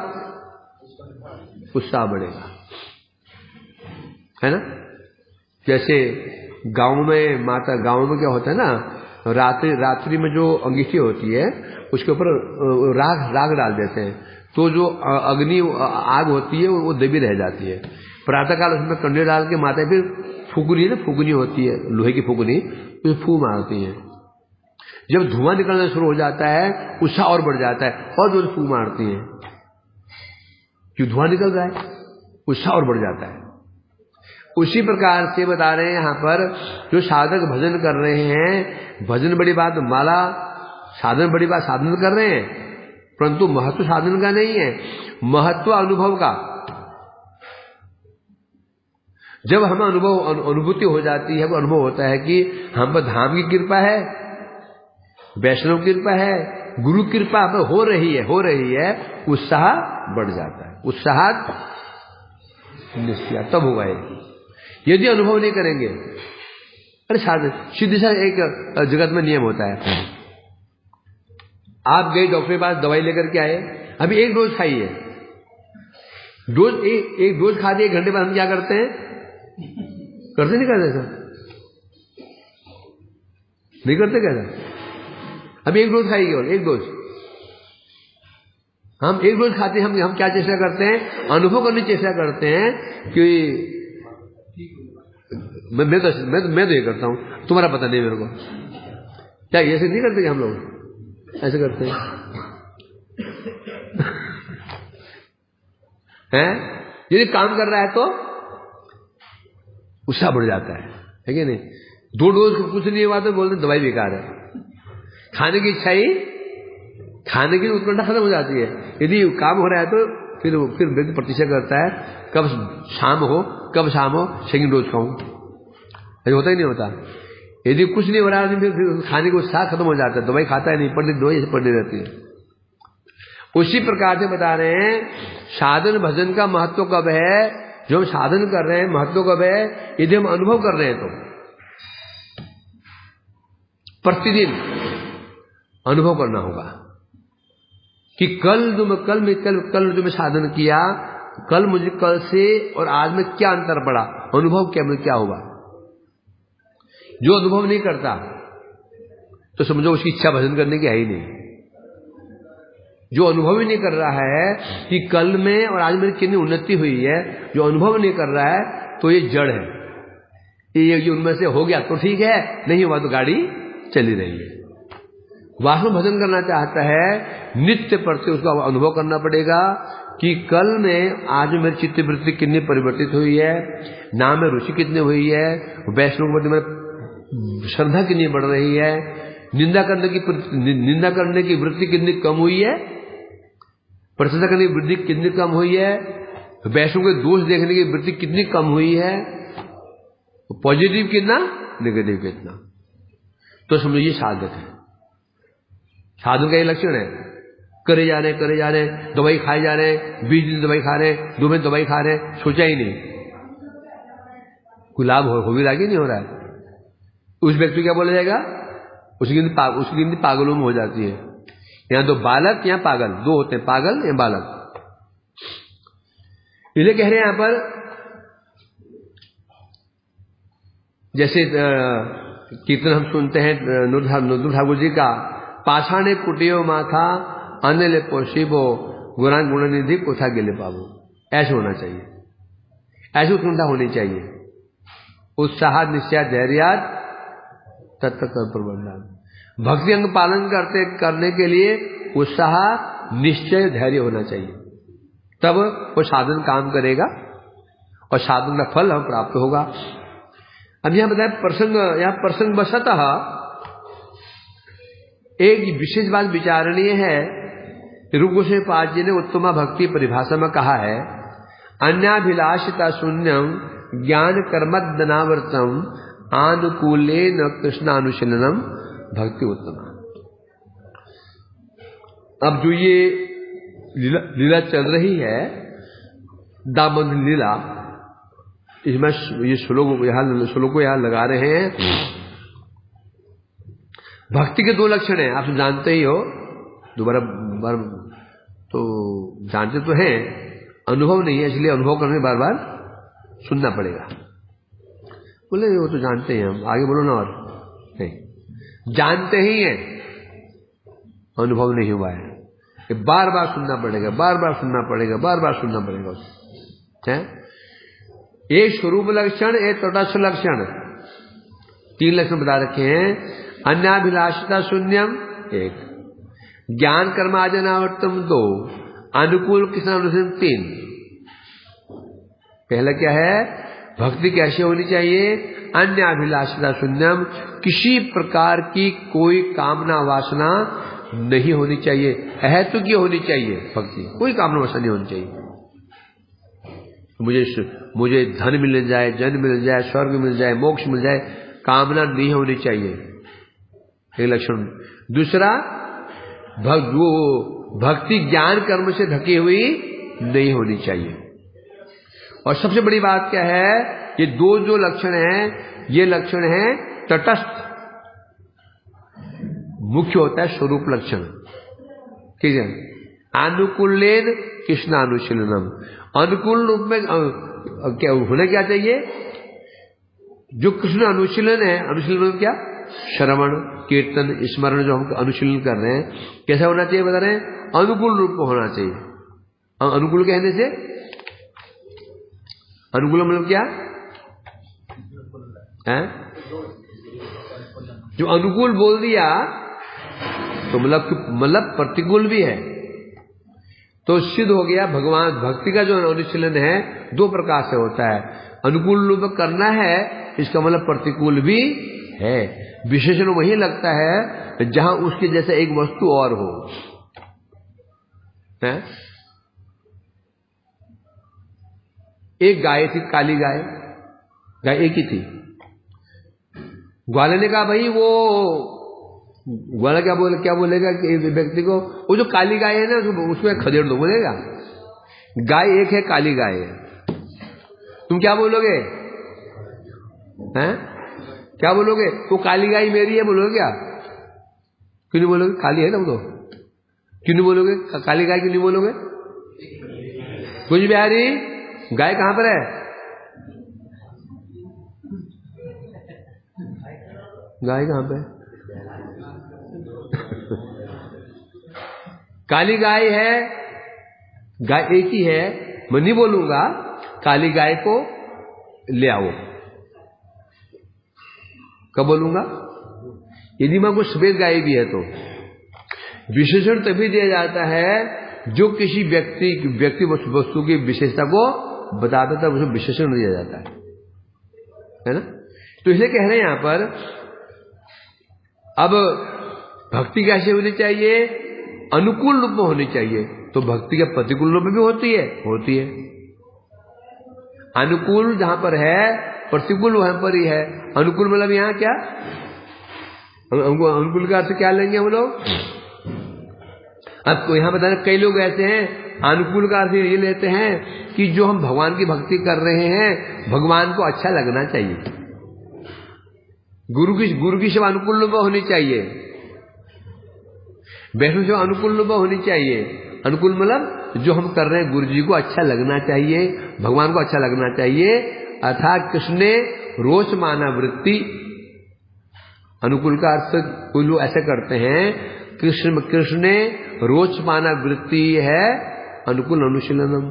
उत्साह बढ़ेगा, है ना? जैसे गांव में क्या होता है ना, रात्रि में जो अंगीठी होती है उसके ऊपर राग डाल देते हैं, तो जो आग होती है वो दबी रह जाती है। प्रातःकाल उसमें कंडे डाल के माता फिर फूकनी होती है, लोहे की फूकनी, तो फूक मारती है। जब धुआं निकलना शुरू हो जाता है, उत्साह और बढ़ जाता है, और जो फूक मारती है, क्यों? धुआं निकल रहा है, उत्साह और बढ़ जाता है। उसी प्रकार से बता रहे हैं यहां पर, जो साधक भजन कर रहे हैं, भजन बड़ी बात, माला साधन बड़ी बात, साधन कर रहे हैं, परंतु महत्व साधन का नहीं है, महत्व अनुभव का। जब हमें अनुभूति हो जाती है, वो अनुभव होता है कि हम पर धाम की कृपा है, वैष्णव की कृपा है, गुरु कृपा हमें हो रही है, उत्साह बढ़ जाता है। उत्साह निश्चय तब होगा। यदि अनुभव नहीं करेंगे, अरे सीधे सा एक जगत में नियम होता है, आप गए डॉक्टर के पास, दवाई लेकर के आए, अभी एक डोज खाई है, एक डोज खा दिए, 1 घंटे बाद हम क्या करते हैं? करते नहीं करते सर? नहीं करते क्या सर? अभी एक डोज खाई, केवल एक डोज, हम एक डोज खाते हैं, हम क्या चेष्टा करते हैं? अनुभव करने की चेष्टा करते हैं कि मैं तो ये करता हूं, तुम्हारा पता नहीं मेरे को। क्या ऐसे नहीं करते? हम लोग ऐसे करते हैं, हैं? यदि काम कर रहा है तो उत्साह बढ़ जाता है कि नहीं? 2 डोज कुछ नहीं हुआ तो बोलते दवाई बेकार है। खाने की इच्छा ही, खाने की उत्कंठा खत्म हो जाती है। यदि काम हो रहा है तो फिर व्यक्ति प्रतीक्षा करता है कब शाम हो, सेकंड डोज खाऊं। ऐसा होता ही नहीं होता। यदि कुछ नहीं हो रहा है फिर खाने को उत्साह खत्म हो जाता है, दवाई खाता है नहीं, दवाई ऐसे पड़नी रहती है। उसी प्रकार से बता रहे हैं, साधन भजन का महत्व कब है? जो हम साधन कर रहे हैं, महत्व कब है? यदि हम अनुभव कर रहे हैं तो प्रतिदिन अनुभव करना होगा कि कल जो मैं साधन किया कल मुझे कल से और आज में क्या अंतर पड़ा, अनुभव क्या हुआ। जो अनुभव नहीं करता तो समझो उसकी इच्छा भजन करने की है ही नहीं। जो अनुभव ही नहीं कर रहा है कि कल में और आज में कितनी उन्नति हुई है, जो अनुभव नहीं कर रहा है तो ये जड़ है। ये उनमें से हो गया तो ठीक है, नहीं हुआ तो गाड़ी चली रही है। वास्तव भजन करना चाहता है, नित्य प्रति उसका अनुभव करना पड़ेगा कि कल में आज में मेरी चित्त वृत्ति कितनी परिवर्तित हुई है, नाम में रुचि कितनी हुई है, वैष्णव के प्रति में श्रद्धा कितनी बढ़ रही है, निंदा करने की वृत्ति कितनी कम हुई है, प्रशंसा करने की वृत्ति कितनी कम हुई है, वैष्णव के दोष देखने की वृत्ति कितनी कम हुई है, पॉजिटिव कितना, नेगेटिव कितना। तो समझो ये साधक है। साधु का ये लक्षण है, करे जा रहे, दवाई खाए जा रहे, 20 दिन दवाई खा रहे, 2 महीने दवाई खा रहे, सोचा ही नहीं कोई लाभ हो भी रहा कि नहीं हो रहा है। उस व्यक्ति क्या बोला जाएगा, उसकी गिनती पागलों में हो जाती है। यहां तो बालक, यहां पागल, दो होते हैं, पागल या बालक। इसलिए कह रहे हैं यहां पर, जैसे कीर्तन हम सुनते हैं नूर ठाकुर जी का, पाषाणे कुटियो माथा अनिल पोषिबो गुणान गुणनिधि कोथा गिले पाबो। ऐसे होना चाहिए, ऐसी उत्कंठा होनी चाहिए। उत्साह निश्चय धैर्याद तत्त प्रबंधन। भक्ति अंग पालन करने के लिए उत्साह निश्चय धैर्य होना चाहिए, तब वो साधन काम करेगा और साधन का फल हमें प्राप्त होगा। अब यहां बताया प्रसंग, यहां प्रसंग बसतः एक विशेष बात विचारणीय है। रूप गोस्वामी पाद जी ने उत्तमा भक्ति परिभाषा में कहा है, अन्याभिलाषिता शून्यम ज्ञान कर्मदनावर्तम आनुकूलेन कृष्णानुशीलनम भक्ति उत्तमा। अब जो ये लीला चल रही है, दामोदर लीला, इसमें ये श्लोक को यहां लगा रहे हैं। भक्ति के 2 लक्षण हैं, आप जानते ही हो, दोबारा बार तो जानते तो हैं, अनुभव नहीं है, इसलिए अनुभव करने बार बार सुनना पड़ेगा। बोले वो तो जानते हैं हम, आगे बोलो ना। और नहीं, जानते ही हैं, अनुभव नहीं हुआ है, ये बार बार सुनना पड़ेगा, बार बार सुनना पड़ेगा, बार बार सुनना पड़ेगा। है एक स्वरूप लक्षण, एक तटस्थ लक्षण, 3 लक्षण बता रखे हैं। अन्याभिलाषिता शून्यम 1, ज्ञान कर्माजनावर्तम 2, अनुकूल कृष्णानुशीलन 3। पहला क्या है, भक्ति कैसे होनी चाहिए, अन्याभिलाषिता शून्यम, किसी प्रकार की कोई कामना वासना नहीं होनी चाहिए, अहेतु की होनी चाहिए भक्ति, कोई कामना वासना नहीं होनी चाहिए। मुझे धन मिल जाए, जन मिल जाए, स्वर्ग मिल जाए, मोक्ष मिल जाए, कामना नहीं होनी चाहिए, एक लक्षण। दूसरा, भक्ति ज्ञान कर्म से ढकी हुई नहीं होनी चाहिए। और सबसे बड़ी बात क्या है, ये 2 जो लक्षण हैं, ये लक्षण है तटस्थ। मुख्य होता है स्वरूप लक्षण, ठीक है। अनुकूलेन कृष्णानुशीलनम, अनुकूल रूप में क्या होना क्या चाहिए, जो कृष्ण अनुशीलन है, अनुशीलन क्या, श्रवण कीर्तन स्मरण जो हम अनुशीलन कर रहे हैं, कैसा होना चाहिए बता रहे हैं, अनुकूल रूप में होना चाहिए। अनुकूल कहने से, अनुकूल मतलब क्या है, जो अनुकूल बोल दिया तो मतलब प्रतिकूल भी है, तो सिद्ध हो गया। भगवान भक्ति का जो अनुशीलन है 2 प्रकार से होता है, अनुकूल रूप में करना है, इसका मतलब प्रतिकूल भी है। विशेषण वही लगता है जहां उसके जैसे एक वस्तु और हो, है? एक गाय थी, काली गाय, गाय एक ही थी। ग्वाले ने कहा भाई वो ग्वाला क्या बोलेगा कि व्यक्ति को, वो जो काली गाय है ना उसमें खदेड़ दो, बोलेगा। गाय एक है, काली गाय है, तुम क्या बोलोगे, हैं? क्या बोलोगे, वो काली गाय मेरी है बोलोगे क्या, क्यों नहीं बोलोगे, काली है ना वो तो, क्यों नहीं बोलोगे, काली गाय क्यों नहीं बोलोगे, कुछ बिहारी, गाय कहां पर है? गाय कहां पे? काली गाय है, गाय एक ही है, मैं नहीं बोलूंगा। काली गाय को ले आओ, कब बोलूंगा? यदि मैं कोई सफेद गाय भी है तो विशेषण तभी दिया जाता है जो किसी व्यक्ति वस्तु की विशेषता को बताता था, उसे विशेषण दिया जाता है ना। तो इसलिए कह रहे हैं यहां पर, अब भक्ति कैसे होनी चाहिए? अनुकूल रूप में होनी चाहिए। तो भक्ति के प्रतिकूल रूप में भी होती है। अनुकूल जहां पर है, प्रतिकूल वहां पर ही है। अनुकूल मतलब यहां क्या, हमको अनुकूल का अर्थ क्या लेंगे हम लोग? अब यहां बताना, कई लोग ऐसे हैं अनुकूल का अर्थ ये लेते हैं कि जो हम भगवान की भक्ति कर रहे हैं, भगवान को अच्छा लगना चाहिए। गुरु की सेवा अनुकूल रूप में होनी चाहिए, वैष्णव सेवा अनुकूल रूप में होनी चाहिए। अनुकूल मतलब जो हम कर रहे हैं गुरु जी को अच्छा लगना चाहिए, भगवान को अच्छा लगना चाहिए। अर्थात कृष्ण ने रोष माना वृत्ति। अनुकूल का अर्थ कोई लोग ऐसे करते हैं, कृष्ण ने रोष माना वृत्ति है अनुकूल अनुशीलनम।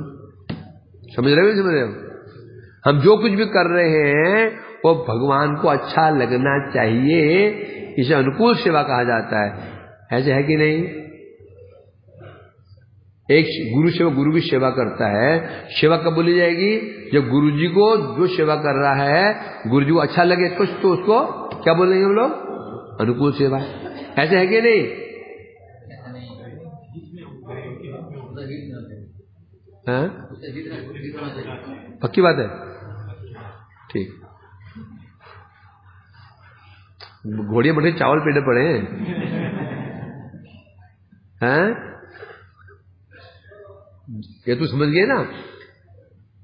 समझ रहे हो? हम जो कुछ भी कर रहे हैं वो भगवान को अच्छा लगना चाहिए, इसे अनुकूल सेवा कहा जाता है। ऐसे है कि नहीं? एक गुरु की सेवा करता है, सेवा कब बोली जाएगी? जब गुरु जी को जो सेवा कर रहा है गुरु जी को अच्छा लगे तो उसको क्या बोलेंगे हम लोग? अनुकूल सेवा। ऐसे है कि नहीं? हाँ? पक्की बात है, ठीक। घोड़िया मठे चावल पेटे पड़े हैं, ये तो समझ गए ना।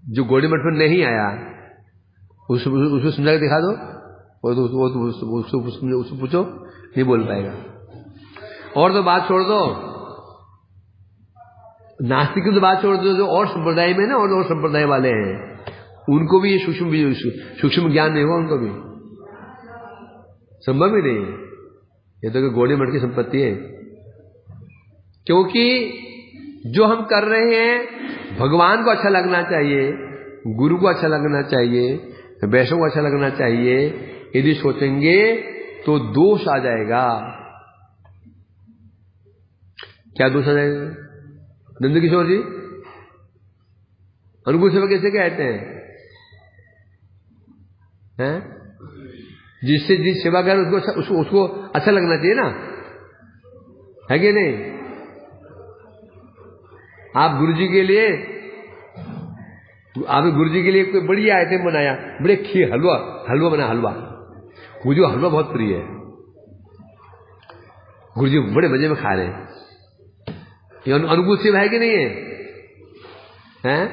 जो घोड़े मठ में नहीं आया उसको समझा के दिखा दो, उसको पूछो, नहीं बोल पाएगा। और तो बात छोड़ दो, नास्तिक की तो बात छोड़ दो, जो और संप्रदाय में ना, और संप्रदाय वाले हैं, उनको भी ये सूक्ष्म ज्ञान नहीं होगा, उनको भी संभव ही नहीं। ये तो घोड़े मठ की संपत्ति है। क्योंकि जो हम कर रहे हैं भगवान को अच्छा लगना चाहिए, गुरु को अच्छा लगना चाहिए, वैष्णव को अच्छा लगना चाहिए। यदि सोचेंगे तो दोष आ जाएगा। क्या दोष आ जाएगा? नंद किशोर जी, अनुकूल सेवा कैसे कहते हैं? जिससे जिस सेवा कर उसको अच्छा लगना चाहिए ना, है कि नहीं? आप गुरुजी के लिए, आपने गुरुजी के लिए कोई बड़ी आइटम बनाया, बड़े खीर हलवा बना, हलवा। मुझे हलवा बहुत प्रिय है, गुरुजी बड़े मजे में खा रहे हैं। ये अनुकूल सेवा है कि नहीं है? हैं?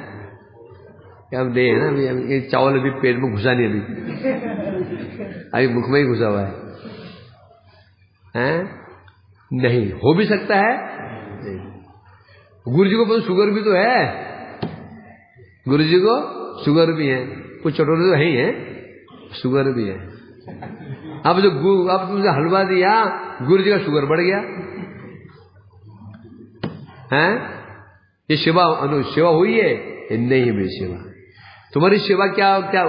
अब नहीं है ना, अभी ये चावल अभी पेट में घुसा नहीं, अभी मुख में ही घुसा हुआ है। हैं? नहीं हो भी सकता है। गुरु जी को शुगर भी तो है, गुरु जी को शुगर भी है, कुछ चटोरे तो है ही है, शुगर भी है। अब तुमने हलवा दिया, गुरु जी का शुगर बढ़ गया है। ये सेवा हुई है? नहीं हुई सेवा। तुम्हारी सेवा क्या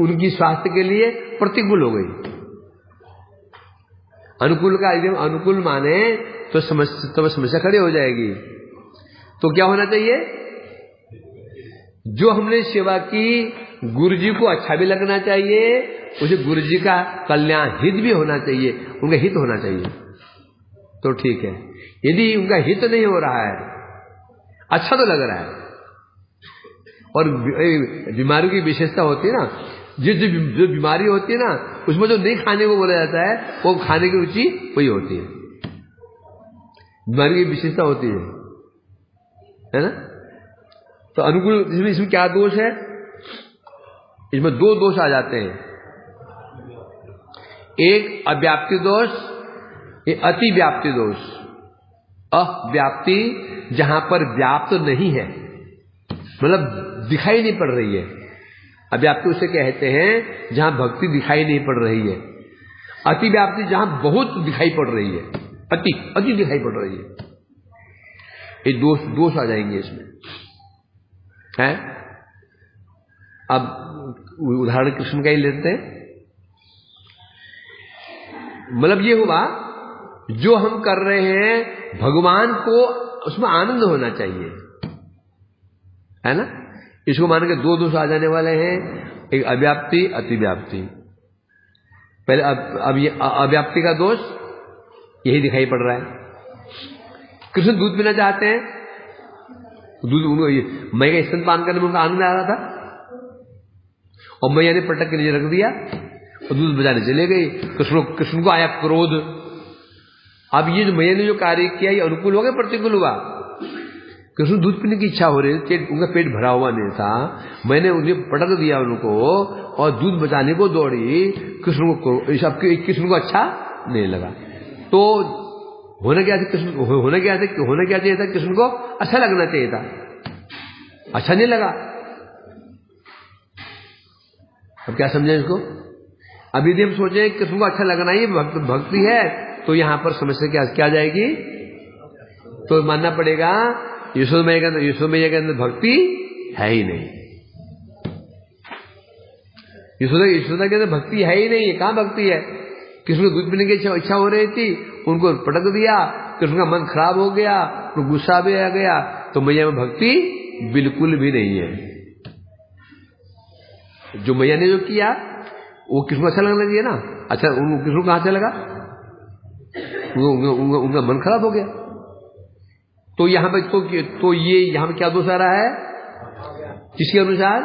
उनकी स्वास्थ्य के लिए प्रतिकूल हो गई। अनुकूल का एकदम अनुकूल माने तो समस्या खड़ी हो जाएगी। तो क्या होना चाहिए? जो हमने सेवा की गुरु जी को अच्छा भी लगना चाहिए, उसे गुरु जी का कल्याण हित भी होना चाहिए, उनका हित होना चाहिए, तो ठीक है। यदि उनका हित नहीं हो रहा है, अच्छा तो लग रहा है, और बीमारियों की विशेषता होती है ना, जो बीमारी होती है ना, उसमें जो नहीं खाने को बोला जाता है वो खाने की रुचि वही होती है, बीमारी की विशेषता होती है ना। तो अनुकूल इसमें क्या दोष है? इसमें दो दोष आ जाते हैं, एक अव्याप्ति दोष, एक अति व्याप्ति दोष। अव्याप्ति जहां पर व्याप्त नहीं है, मतलब दिखाई नहीं पड़ रही है। अव्याप्ति उसे कहते हैं जहां भक्ति दिखाई नहीं पड़ रही है। अति व्याप्ति जहां बहुत दिखाई पड़ रही है, अति दिखाई पड़ रही है। ये दोष आ जाएंगे इसमें है। अब उदाहरण कृष्ण का ही लेते हैं। मतलब ये हुआ जो हम कर रहे हैं भगवान को उसमें आनंद होना चाहिए, है ना। इसको मान के दो दोष आ जाने वाले हैं, एक अव्याप्ति अतिव्याप्ति। पहले अब ये अव्याप्ति का दोष यही दिखाई पड़ रहा है। कृष्ण दूध पीना चाहते हैं, दूध उनको मैया का स्तनपान करने में उनका आनंद आ रहा था और मैया ने पटक के नीचे रख दिया और दूध बजाने चले गई। कृष्ण को आया क्रोध। अब ये जो मैया ने जो कार्य किया ये अनुकूल हो गया प्रतिकूल हुआ। कृष्ण दूध पीने की इच्छा हो रही थी, उनका पेट भरा हुआ नहीं था, मैंने उन्हें पटक दिया उनको और दूध बचाने को दौड़ी। कृष्ण को अच्छा नहीं लगा। तो होना क्या चाहिए था, कृष्ण को अच्छा लगना चाहिए था, अच्छा नहीं लगा। अब क्या समझे इसको। अभी यदि हम सोचे कृष्ण को अच्छा लगना ही भक्ति है तो यहां पर समस्या क्या जाएगी। तो मानना पड़ेगा यशोदा मैया के अंदर भक्ति है ही नहीं। यशोदा के अंदर भक्ति है ही नहीं। कहां भक्ति है। कृष्ण को दूध पीने की इच्छा हो रही थी, उनको पटक दिया, कृष्ण का मन खराब हो गया, उनको गुस्सा भी आ गया, तो मैया में भक्ति बिल्कुल भी नहीं है। जो मैया ने जो किया वो कृष्ण को अच्छा लगना चाहिए ना। अच्छा कृष्ण को कहां अच्छा लगा, उनका मन खराब हो गया। तो यहां पर तो ये यहां पर क्या दोष आ रहा है। जिसके अनुसार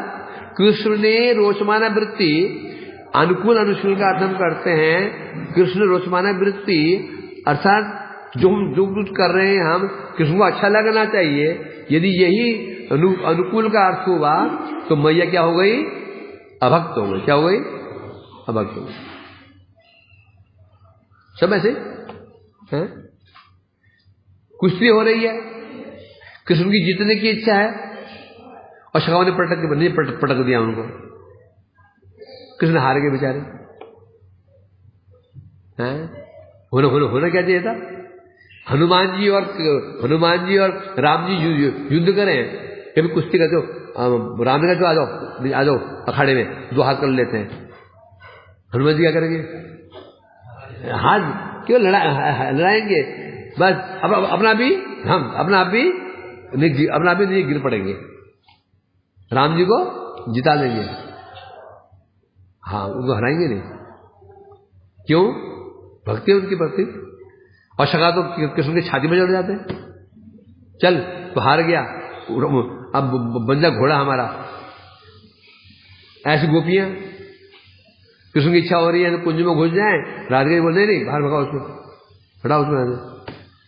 कृष्ण ने रोचमाना वृत्ति, अनुकूल अनुशील का अर्थ हम करते हैं। कृष्ण रोचमाना वृत्ति अर्थात जो कुछ कर रहे हैं हम, कृष्ण को अच्छा लगना चाहिए। यदि यही अनुकूल का अर्थ हुआ तो मैया क्या हो गई, अभक्त हो गई। क्या हो गई, अभक्त हो गई। सब ऐसे हैं। कुश्ती हो रही है, कृष्ण की जीतने की इच्छा है और शगाव ने पटक दिया उनको। कृष्ण हार गए बेचारे हैं। होना क्या चाहिए था। हनुमान जी और राम जी युद्ध करें, कभी कुश्ती करते हो। राम ने कहा आ जाओ अखाड़े में, दो हाथ कर लेते हैं। हनुमान जी क्या करेंगे, हाथ क्यों लड़ाएंगे बस। अपना भी नहीं गिर पड़ेंगे, राम जी को जिता लेंगे। हाँ उनको हराएंगे नहीं। क्यों, भक्ति है उनकी भक्ति। और शगा तो कृष्ण की छाती में चढ़ जाते हैं। चल तो हार गया, अब बन जा घोड़ा हमारा। ऐसी गोपियां कृष्ण की इच्छा हो रही है तो कुंज में घुस जाए, राधिका बोल नहीं बाहर भगाओ उसको, हटाओ उसमें।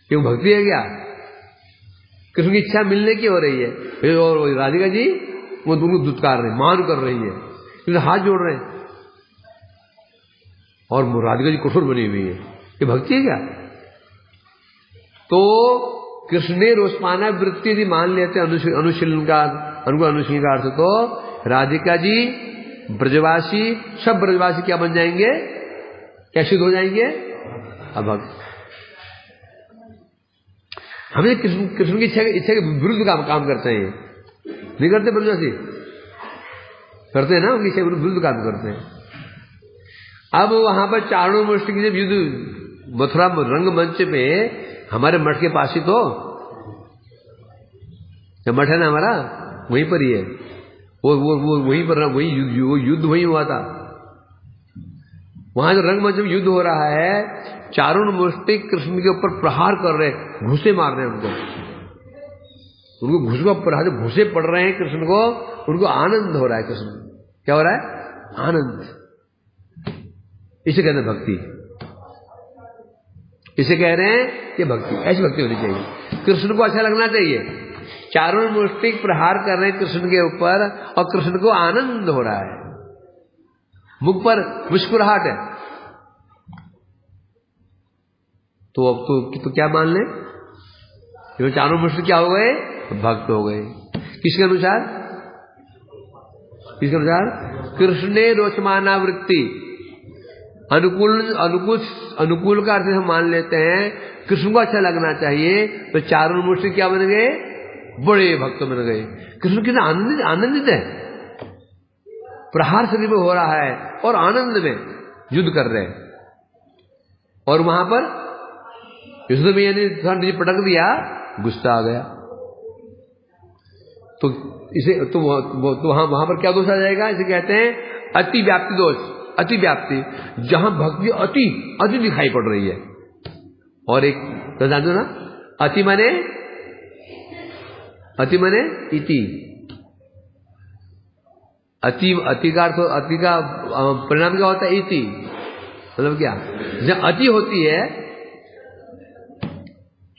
क्यों, भक्ति है क्या। कृष्ण की इच्छा मिलने की हो रही है और राधिका जी वो दोनों दुत्कार रहे, मान कर रही है, क्योंकि हाथ जोड़ रहे हैं और राधिका जी कठोर बनी हुई है। ये भक्ति है क्या। तो कृष्ण ने रोषमाना वृत्ति यदि मान लेते अनुशीलन का अर्थ, तो राधिका जी ब्रजवासी, सब ब्रजवासी क्या बन जाएंगे, क्या सिद्ध हो जाएंगे, अभक्त। हमें कृष्ण की इच्छा के विरुद्ध काम करते हैं, नहीं करते ब्रजवासी, करते हैं ना, उनकी इच्छा के विरुद्ध काम करते हैं। अब वहां पर चारों मुष्टि की जब युद्ध मथुरा रंगमंच पे, हमारे मठ के पास ही तो मठ है ना हमारा, वहीं पर ही है वो वहीं पर वो युद्ध वहीं हुआ था। वहां जो रंगमंच में युद्ध हो रहा है, चारों मुष्टि कृष्ण के ऊपर प्रहार कर रहे, घुसे मार रहे हैं उनको घुस को प्रहार, घुसे पड़ रहे हैं कृष्ण को, उनको आनंद हो रहा है। कृष्ण क्या हो रहा है, आनंद। इसे कहते हैं भक्ति, इसे कह रहे हैं कि भक्ति, ऐसी भक्ति होनी चाहिए। कृष्ण को अच्छा लगना चाहिए, चारों मुष्टि प्रहार कर रहे हैं कृष्ण के ऊपर और कृष्ण को आनंद हो रहा है, मुख पर मुस्कुराहट है। तो अब तो क्या मान लें, चारों मुष्टि क्या हो गए, भक्त हो गए। किसके अनुसार, किसके अनुसार? कृष्णे रोचमाना वृत्ति। अनुकूल का अर्थ हम मान लेते हैं कृष्ण को अच्छा लगना चाहिए, तो चारों मूर्ति क्या बन गए? बड़े भक्त बन गए। कृष्ण कितना आनंदित है, प्रहार शरीर में हो रहा है और आनंद में युद्ध कर रहे हैं। और वहां पर युद्ध में ने पटक दिया, गुस्सा आ गया, तो इसे तो वहां पर क्या दोष आ जाएगा? इसे कहते हैं अति व्याप्ति दोष। अति व्याप्ति, जहां भक्ति अति दिखाई पड़ रही है। और एक तो जानते हो ना, अति माने इति। अति का अर्थ, अति का परिणाम क्या होता है? इति। मतलब क्या? जब अति होती है,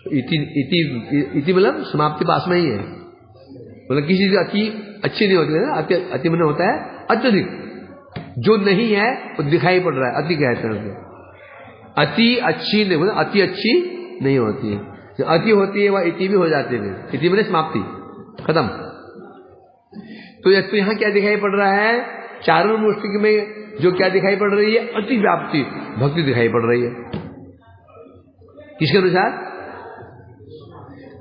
इति मतलब समाप्ति पास में ही है। मतलब किसी चीज अति अच्छी नहीं होती है ना, अति मन होता है अत्यधिक, जो नहीं है वो दिखाई पड़ रहा है, अति कहते हैं उसे। अति अच्छी नहीं, मतलब अति अच्छी नहीं होती है। जो अति होती है वह इति भी हो जाती है। इति मतलब समाप्ति, खत्म। तो यहाँ क्या दिखाई पड़ रहा है? चारों मुष्टि में जो क्या दिखाई पड़ रही है? अति व्याप्ति भक्ति दिखाई पड़ रही है। किसके अनुसार?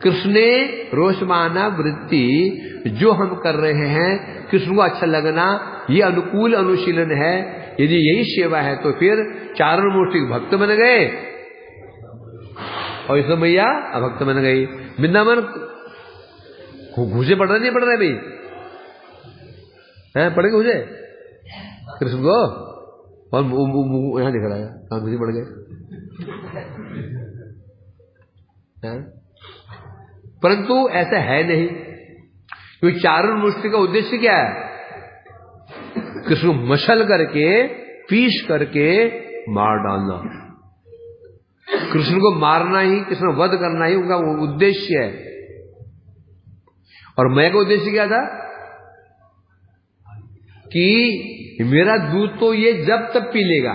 कृष्णे रोषमाना वृत्ति, जो हम कर रहे हैं कृष्ण को अच्छा लगना, ये अनुकूल अनुशीलन है। यदि यही सेवा है तो फिर चारों मूर्ति भक्त बन गए और इसमें मैया अभक्त बन गई। वृंदावन घूसे पड़ रहे नहीं पड़ रहे भाई? हैं पड़ गए घूसे कृष्ण को? और यहां दिख रहा है कहां घूसे पड़ गए। परंतु ऐसा है नहीं, क्योंकि चारण मूर्ति का उद्देश्य क्या है? कृष्ण को मशल करके, पीस करके मार डालना। कृष्ण को मारना ही, कृष्ण को वध करना ही उनका उद्देश्य है। और मैं का उद्देश्य क्या था? कि मेरा दूध तो ये जब तक पी लेगा,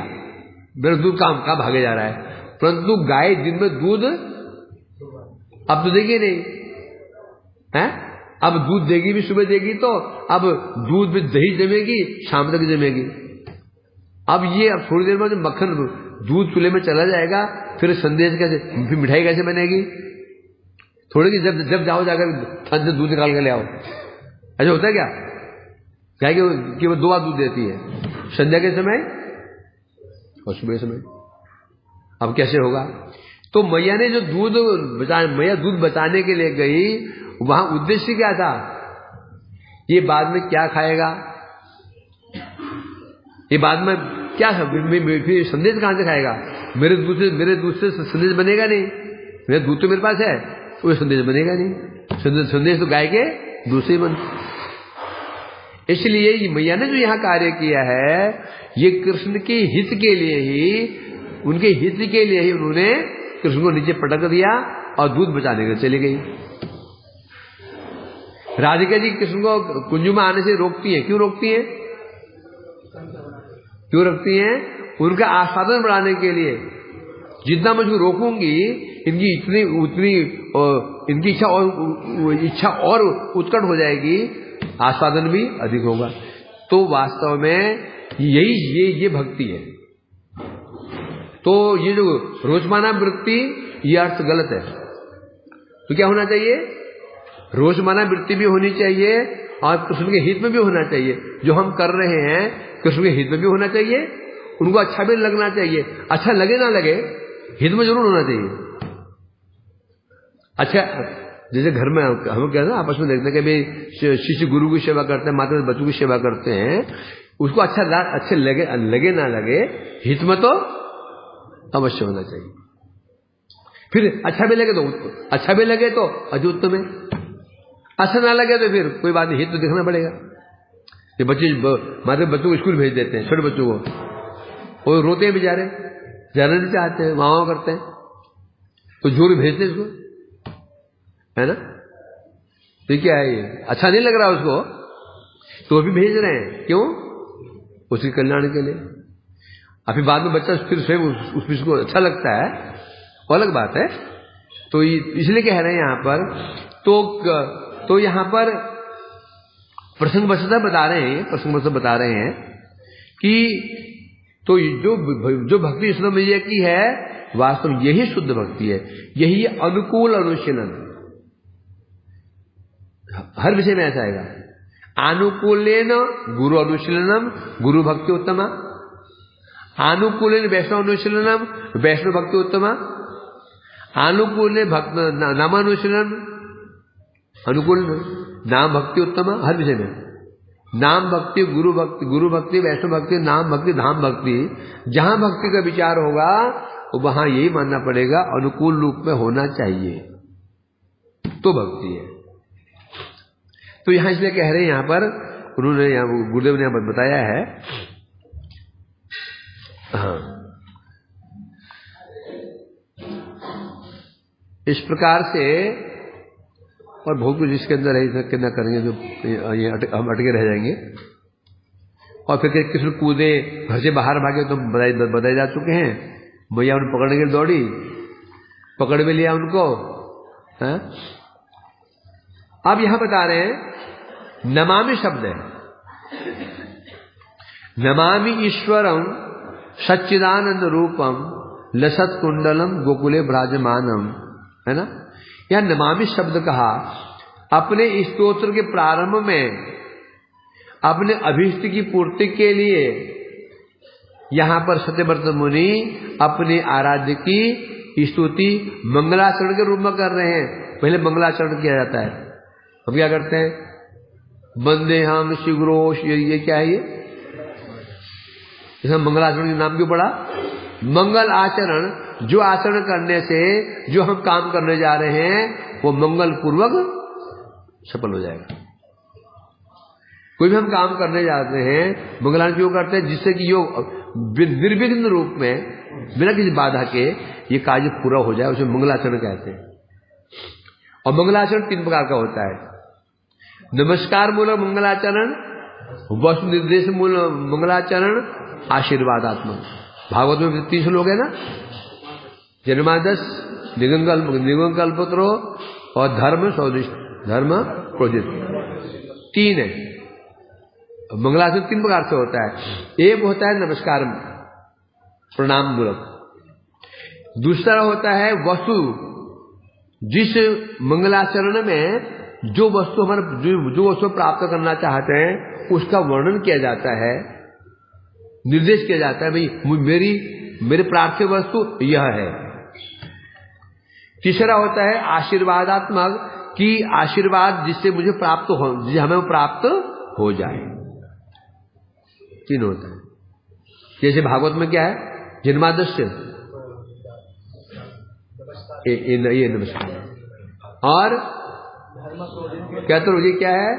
मेरा दूध कहां भागे जा रहा है। परंतु गाय दिन में दूध अब तो देगी नहीं है, अब दूध देगी भी, सुबह देगी तो अब दूध में दही जमेगी, शाम तक जमेगी। अब थोड़ी देर में जब मक्खन दूध चूल्हे में चला जाएगा, फिर संदेश कैसे, फिर मिठाई कैसे बनेगी? थोड़ी की जब जाओ जाकर थन से दूध निकाल के ले आओ, ऐसा होता है क्या? क्या कि वो 2 बार दूध देती है, संध्या के समय और सुबह के समय। अब कैसे होगा? तो मैया ने जो मैया दूध बचाने के लिए गई, वहां उद्देश्य क्या था? ये बाद में क्या खाएगा, ये बाद में क्या फिर संदेश कहां से खाएगा? मेरे दूध से संदेश बनेगा नहीं। मेरा दूध तो मेरे पास है, वो संदेश बनेगा नहीं। संदेश तो गाय के दूध से ही बन। इसलिए मैया ने जो यहां कार्य किया है, ये कृष्ण के हित के लिए ही, उनके हित के लिए ही उन्होंने कृष्ण को नीचे पटक दिया और दूध बचाने के लिए चली गई। राधिका जी कृष्ण को कुंज में आने से रोकती हैं। क्यों रोकती हैं? क्यों रोकती हैं? उनका आस्वादन बढ़ाने के लिए। जितना मुझको रोकूंगी, इनकी इच्छा और उत्कट हो जाएगी, आस्वादन भी अधिक होगा। तो वास्तव में ये भक्ति है। तो ये जो रोजमाना वृत्ति, ये अर्थ गलत है। तो क्या होना चाहिए? रोजमाना वृत्ति भी होनी चाहिए और कृष्ण के हित में भी होना चाहिए। जो हम कर रहे हैं कृष्ण के हित में भी होना चाहिए, उनको अच्छा भी लगना चाहिए। अच्छा लगे ना लगे, हित में जरूर होना चाहिए। अच्छा, जैसे घर में हम क्या ना आपस में देखते हैं कि भाई शिष्य गुरु की सेवा करते हैं, माता बच्चों की सेवा करते हैं, उसको अच्छे लगे ना लगे, हित में तो अवश्य होना चाहिए। फिर अच्छा भी लगे तो अजूत में, अच्छा ना लगे तो फिर कोई बात नहीं, हित तो दिखना पड़ेगा। ये माता बच्चों को स्कूल भेज देते हैं, छोटे बच्चों को, वो रोते हैं बेचारे, जाना नहीं चाहते हैं, माँ करते हैं, तो जोर भेजते हैं इसको, है ना? तो क्या है, ये अच्छा नहीं लग रहा उसको, तो भी भेज रहे हैं। क्यों? उसके कल्याण के लिए। अभी बाद में बच्चा फिर स्वयं उसको अच्छा लगता है, वो अलग बात है। तो इसलिए कह रहे हैं यहां पर, तो यहां पर प्रसंग वशतः बता रहे हैं कि तो जो भक्ति ईश्वर मैया की है वास्तव में यही शुद्ध भक्ति है, यही अनुकूल अनुशीलन। हर विषय में ऐसा आएगा। आनुकूलेन गुरु अनुशीलनम गुरु भक्ति उत्तमा, आनुकूलेन वैष्णव अनुशीलनम वैष्णव भक्ति उत्तमा, आनुकूल नामानुशीलन अनुकूल नाम भक्ति उत्तमा। हर विषय में नाम भक्ति, गुरु भक्ति, वैष्णव भक्ति, नाम भक्ति, धाम भक्ति, जहां भक्ति का विचार होगा वहां यही मानना पड़ेगा अनुकूल रूप में होना चाहिए तो भक्ति है। तो यहां इसलिए कह रहे हैं, यहां पर उन्होंने गुरुदेव ने यहां बताया है। हाँ, इस प्रकार से और बहुत कुछ इसके अंदर है, इसके अंदर करेंगे जो ये हम अटके रह जाएंगे। और फिर किसी कूदे घर से बाहर भागे तो बताए जा चुके हैं। भैया उन्हें पकड़ने के लिए दौड़ी, पकड़ भी लिया उनको। है? अब यहां बता रहे हैं नमामि शब्द है, नमामि ईश्वरम सच्चिदानंद रूपम लसत कुंडलम गोकुले भ्राजमानम, है ना। यह नमामि शब्द कहा अपने स्तोत्र के प्रारंभ में अपने अभीष्ट की पूर्ति के लिए यहां पर सत्यव्रत मुनि अपने आराध्य की स्तुति मंगलाचरण के रूप में कर रहे हैं। पहले मंगलाचरण किया जाता है, हम क्या करते हैं, वंदे हम शिग्रोश, ये क्या है, ये इसमें मंगलाचरण का नाम क्यों पड़ा? मंगल आचरण, जो आचरण करने से जो हम काम करने जा रहे हैं वो मंगल पूर्वक सफल हो जाएगा। कोई भी हम काम करने जाते हैं मंगलाचरण क्यों करते हैं? जिससे कि योग निर्विघ्न रूप में बिना किसी बाधा के ये कार्य पूरा हो जाए, उसे मंगलाचरण कहते हैं। और मंगलाचरण 3 प्रकार का होता है, नमस्कार मूलक मंगलाचरण, वस्तु निर्देश मूलक मंगलाचरण, आशीर्वादात्मक। भागवत में 3 श्लोक है ना, जन्मादश, निगम कल्पत्रो और धर्म सौदिष्ट, धर्म प्रोजित, 3 है। मंगलाचरण 3 प्रकार से होता है। एक होता है नमस्कार प्रणाम मूलक, दूसरा होता है वस्तु, जिस मंगलाचरण में जो वस्तु हमारे जो वस्तु प्राप्त करना चाहते हैं उसका वर्णन किया जाता है, निर्देश किया जाता है, भाई मेरे प्रार्थ्य वस्तु यह है। तीसरा होता है आशीर्वादात्मक, कि आशीर्वाद जिससे मुझे प्राप्त हो, जिसे हमें प्राप्त हो जाए। 3 होता है। जैसे भागवत में क्या है, जन्मादस्य, ये नमस्कार, और क्या तो ये क्या है,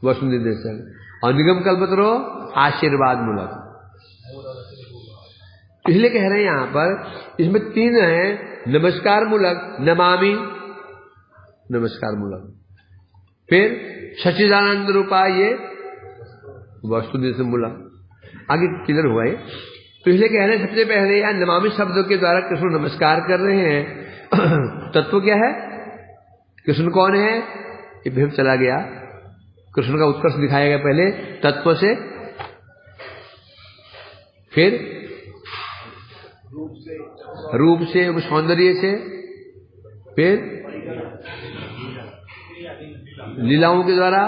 वस्तु निर्देशक, और निगम कल्पत्रो आशीर्वाद मूलक। इसलिए कह रहे हैं यहां पर इसमें 3 है, नमस्कार मूलक, नमामि नमस्कार मूलक, फिर सच्चिदानंद रूपा, ये वस्तु निर्देशक मूलक। आगे क्लियर हुआ है। तो इसलिए कह रहे हैं सबसे पहले यहाँ नमामि शब्द के द्वारा कृष्ण नमस्कार कर रहे हैं। तत्व क्या है, कृष्ण कौन है, ये भी चला गया। कृष्ण का उत्कर्ष दिखाया गया पहले तत्व से, फिर रूप से, सौंदर्य से, फिर लीलाओं के द्वारा,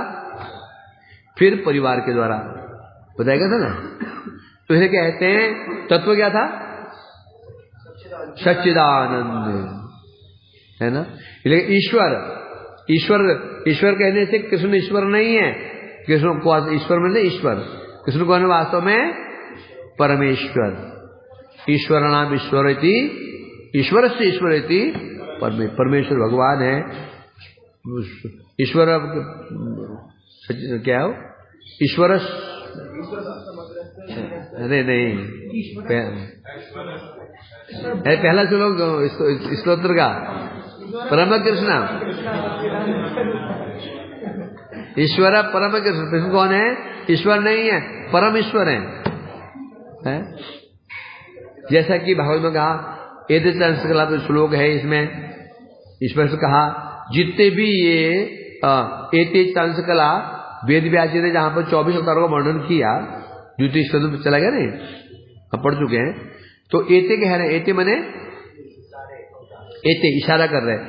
फिर परिवार के द्वारा। बताया गया था ना। तो इसे कहते हैं तत्व क्या था, सच्चिदानंद, है ना। लेकिन ईश्वर कहने से कृष्ण ईश्वर नहीं है। कृष्ण को ईश्वर में नहीं, ईश्वर कृष्ण को वास्तव में परमेश्वर, ईश्वर नाम ईश्वरति, ईश्वर से ईश्वरति, परमेश्वर भगवान है। ईश्वर क्या हो, ईश्वर, अरे नहीं, पहला श्लोक स्तोत्र का, परम कृष्ण, ईश्वर परम कृष्ण कौन है, ईश्वर नहीं है, परम ईश्वर है? जैसा कि भागवत में कहा, एक श्लोक है, इसमें ईश्वर से कहा जितने भी ये एते चांस कला वेद व्यास जी ने जहां पर 24 अवतारों का वर्णन किया, द्वितीय शब्द में चला गया नहीं, हम पढ़ चुके हैं। तो एते कह रहे हैं, एते मने एते इशारा कर रहे हैं,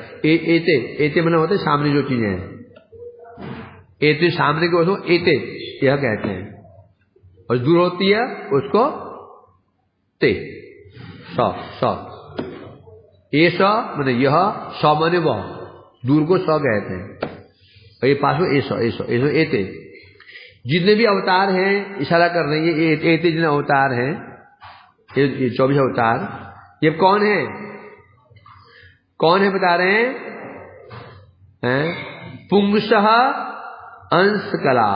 एते एते मने होते सामने जो चीजें हैं, एते सामने को एते यह कहते हैं, और दूर होती है उसको ते स स ए स मने यह, स मने वह, दूर को स कहते हैं, और ये पास में ऐसो ऐसो ऐसो एते। जितने भी अवतार हैं इशारा कर रहे हैं, ये एते जितने अवतार हैं, ये 24 अवतार, ये कौन है, कौन है बता रहे हैं, पुंसः अंश कला।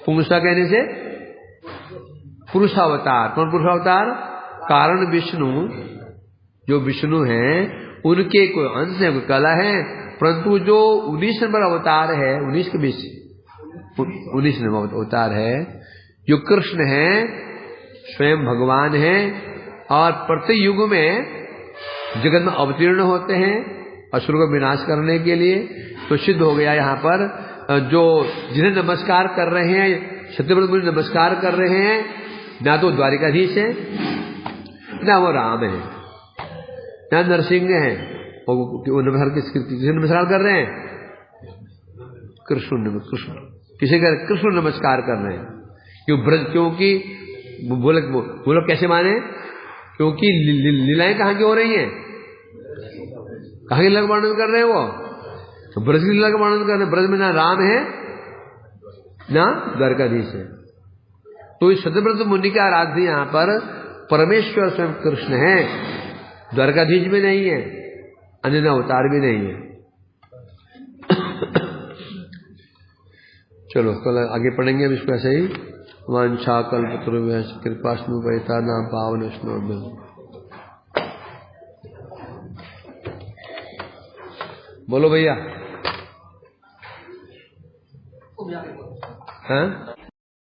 पुंसः कहने से पुरुषावतार, कौन पुरुषावतार, कारण विष्णु, जो विष्णु हैं उनके कोई अंश है, कोई कला है, परंतु जो 19 नंबर अवतार है, 19 के 19 नंबर अवतार है, जो कृष्ण है, स्वयं भगवान है, और प्रत्येक युग में जगत में अवतीर्ण होते हैं असुर को विनाश करने के लिए। तो सिद्ध हो गया यहाँ पर, जो जिन्हें नमस्कार कर रहे हैं, सत्यव्रत मुनि नमस्कार कर रहे हैं, ना तो द्वारिकाधीश है, ना वो राम है, ना नरसिंह है, वो नमस्कार किसे नमस्कार कर रहे हैं, कृष्ण किसे कर, कृष्ण नमस्कार कर रहे हैं। क्यों ब्रज, क्योंकि बोलो कैसे माने, क्योंकि लीलाएं कहाँ की हो रही हैं, कहाँ की लीला का वर्णन कर रहे हैं, वो तो ब्रज की लीला का वर्णन कर रहे हैं। ब्रज में ना राम है ना द्वारकाधीश है। तो इस सत्यव्रत मुनि के आराध्य यहाँ पर परमेश्वर स्वयं कृष्ण है, द्वारकाधीश भी नहीं है, अन्य अवतार भी नहीं है। चलो कल आगे पढ़ेंगे अब इसको ऐसे ही। वांछा कल्पतरुभ्यश्च कृपा सिन्धुभ्यो पावन वैष्णवेभ्यो। बोलो भैया, हैं?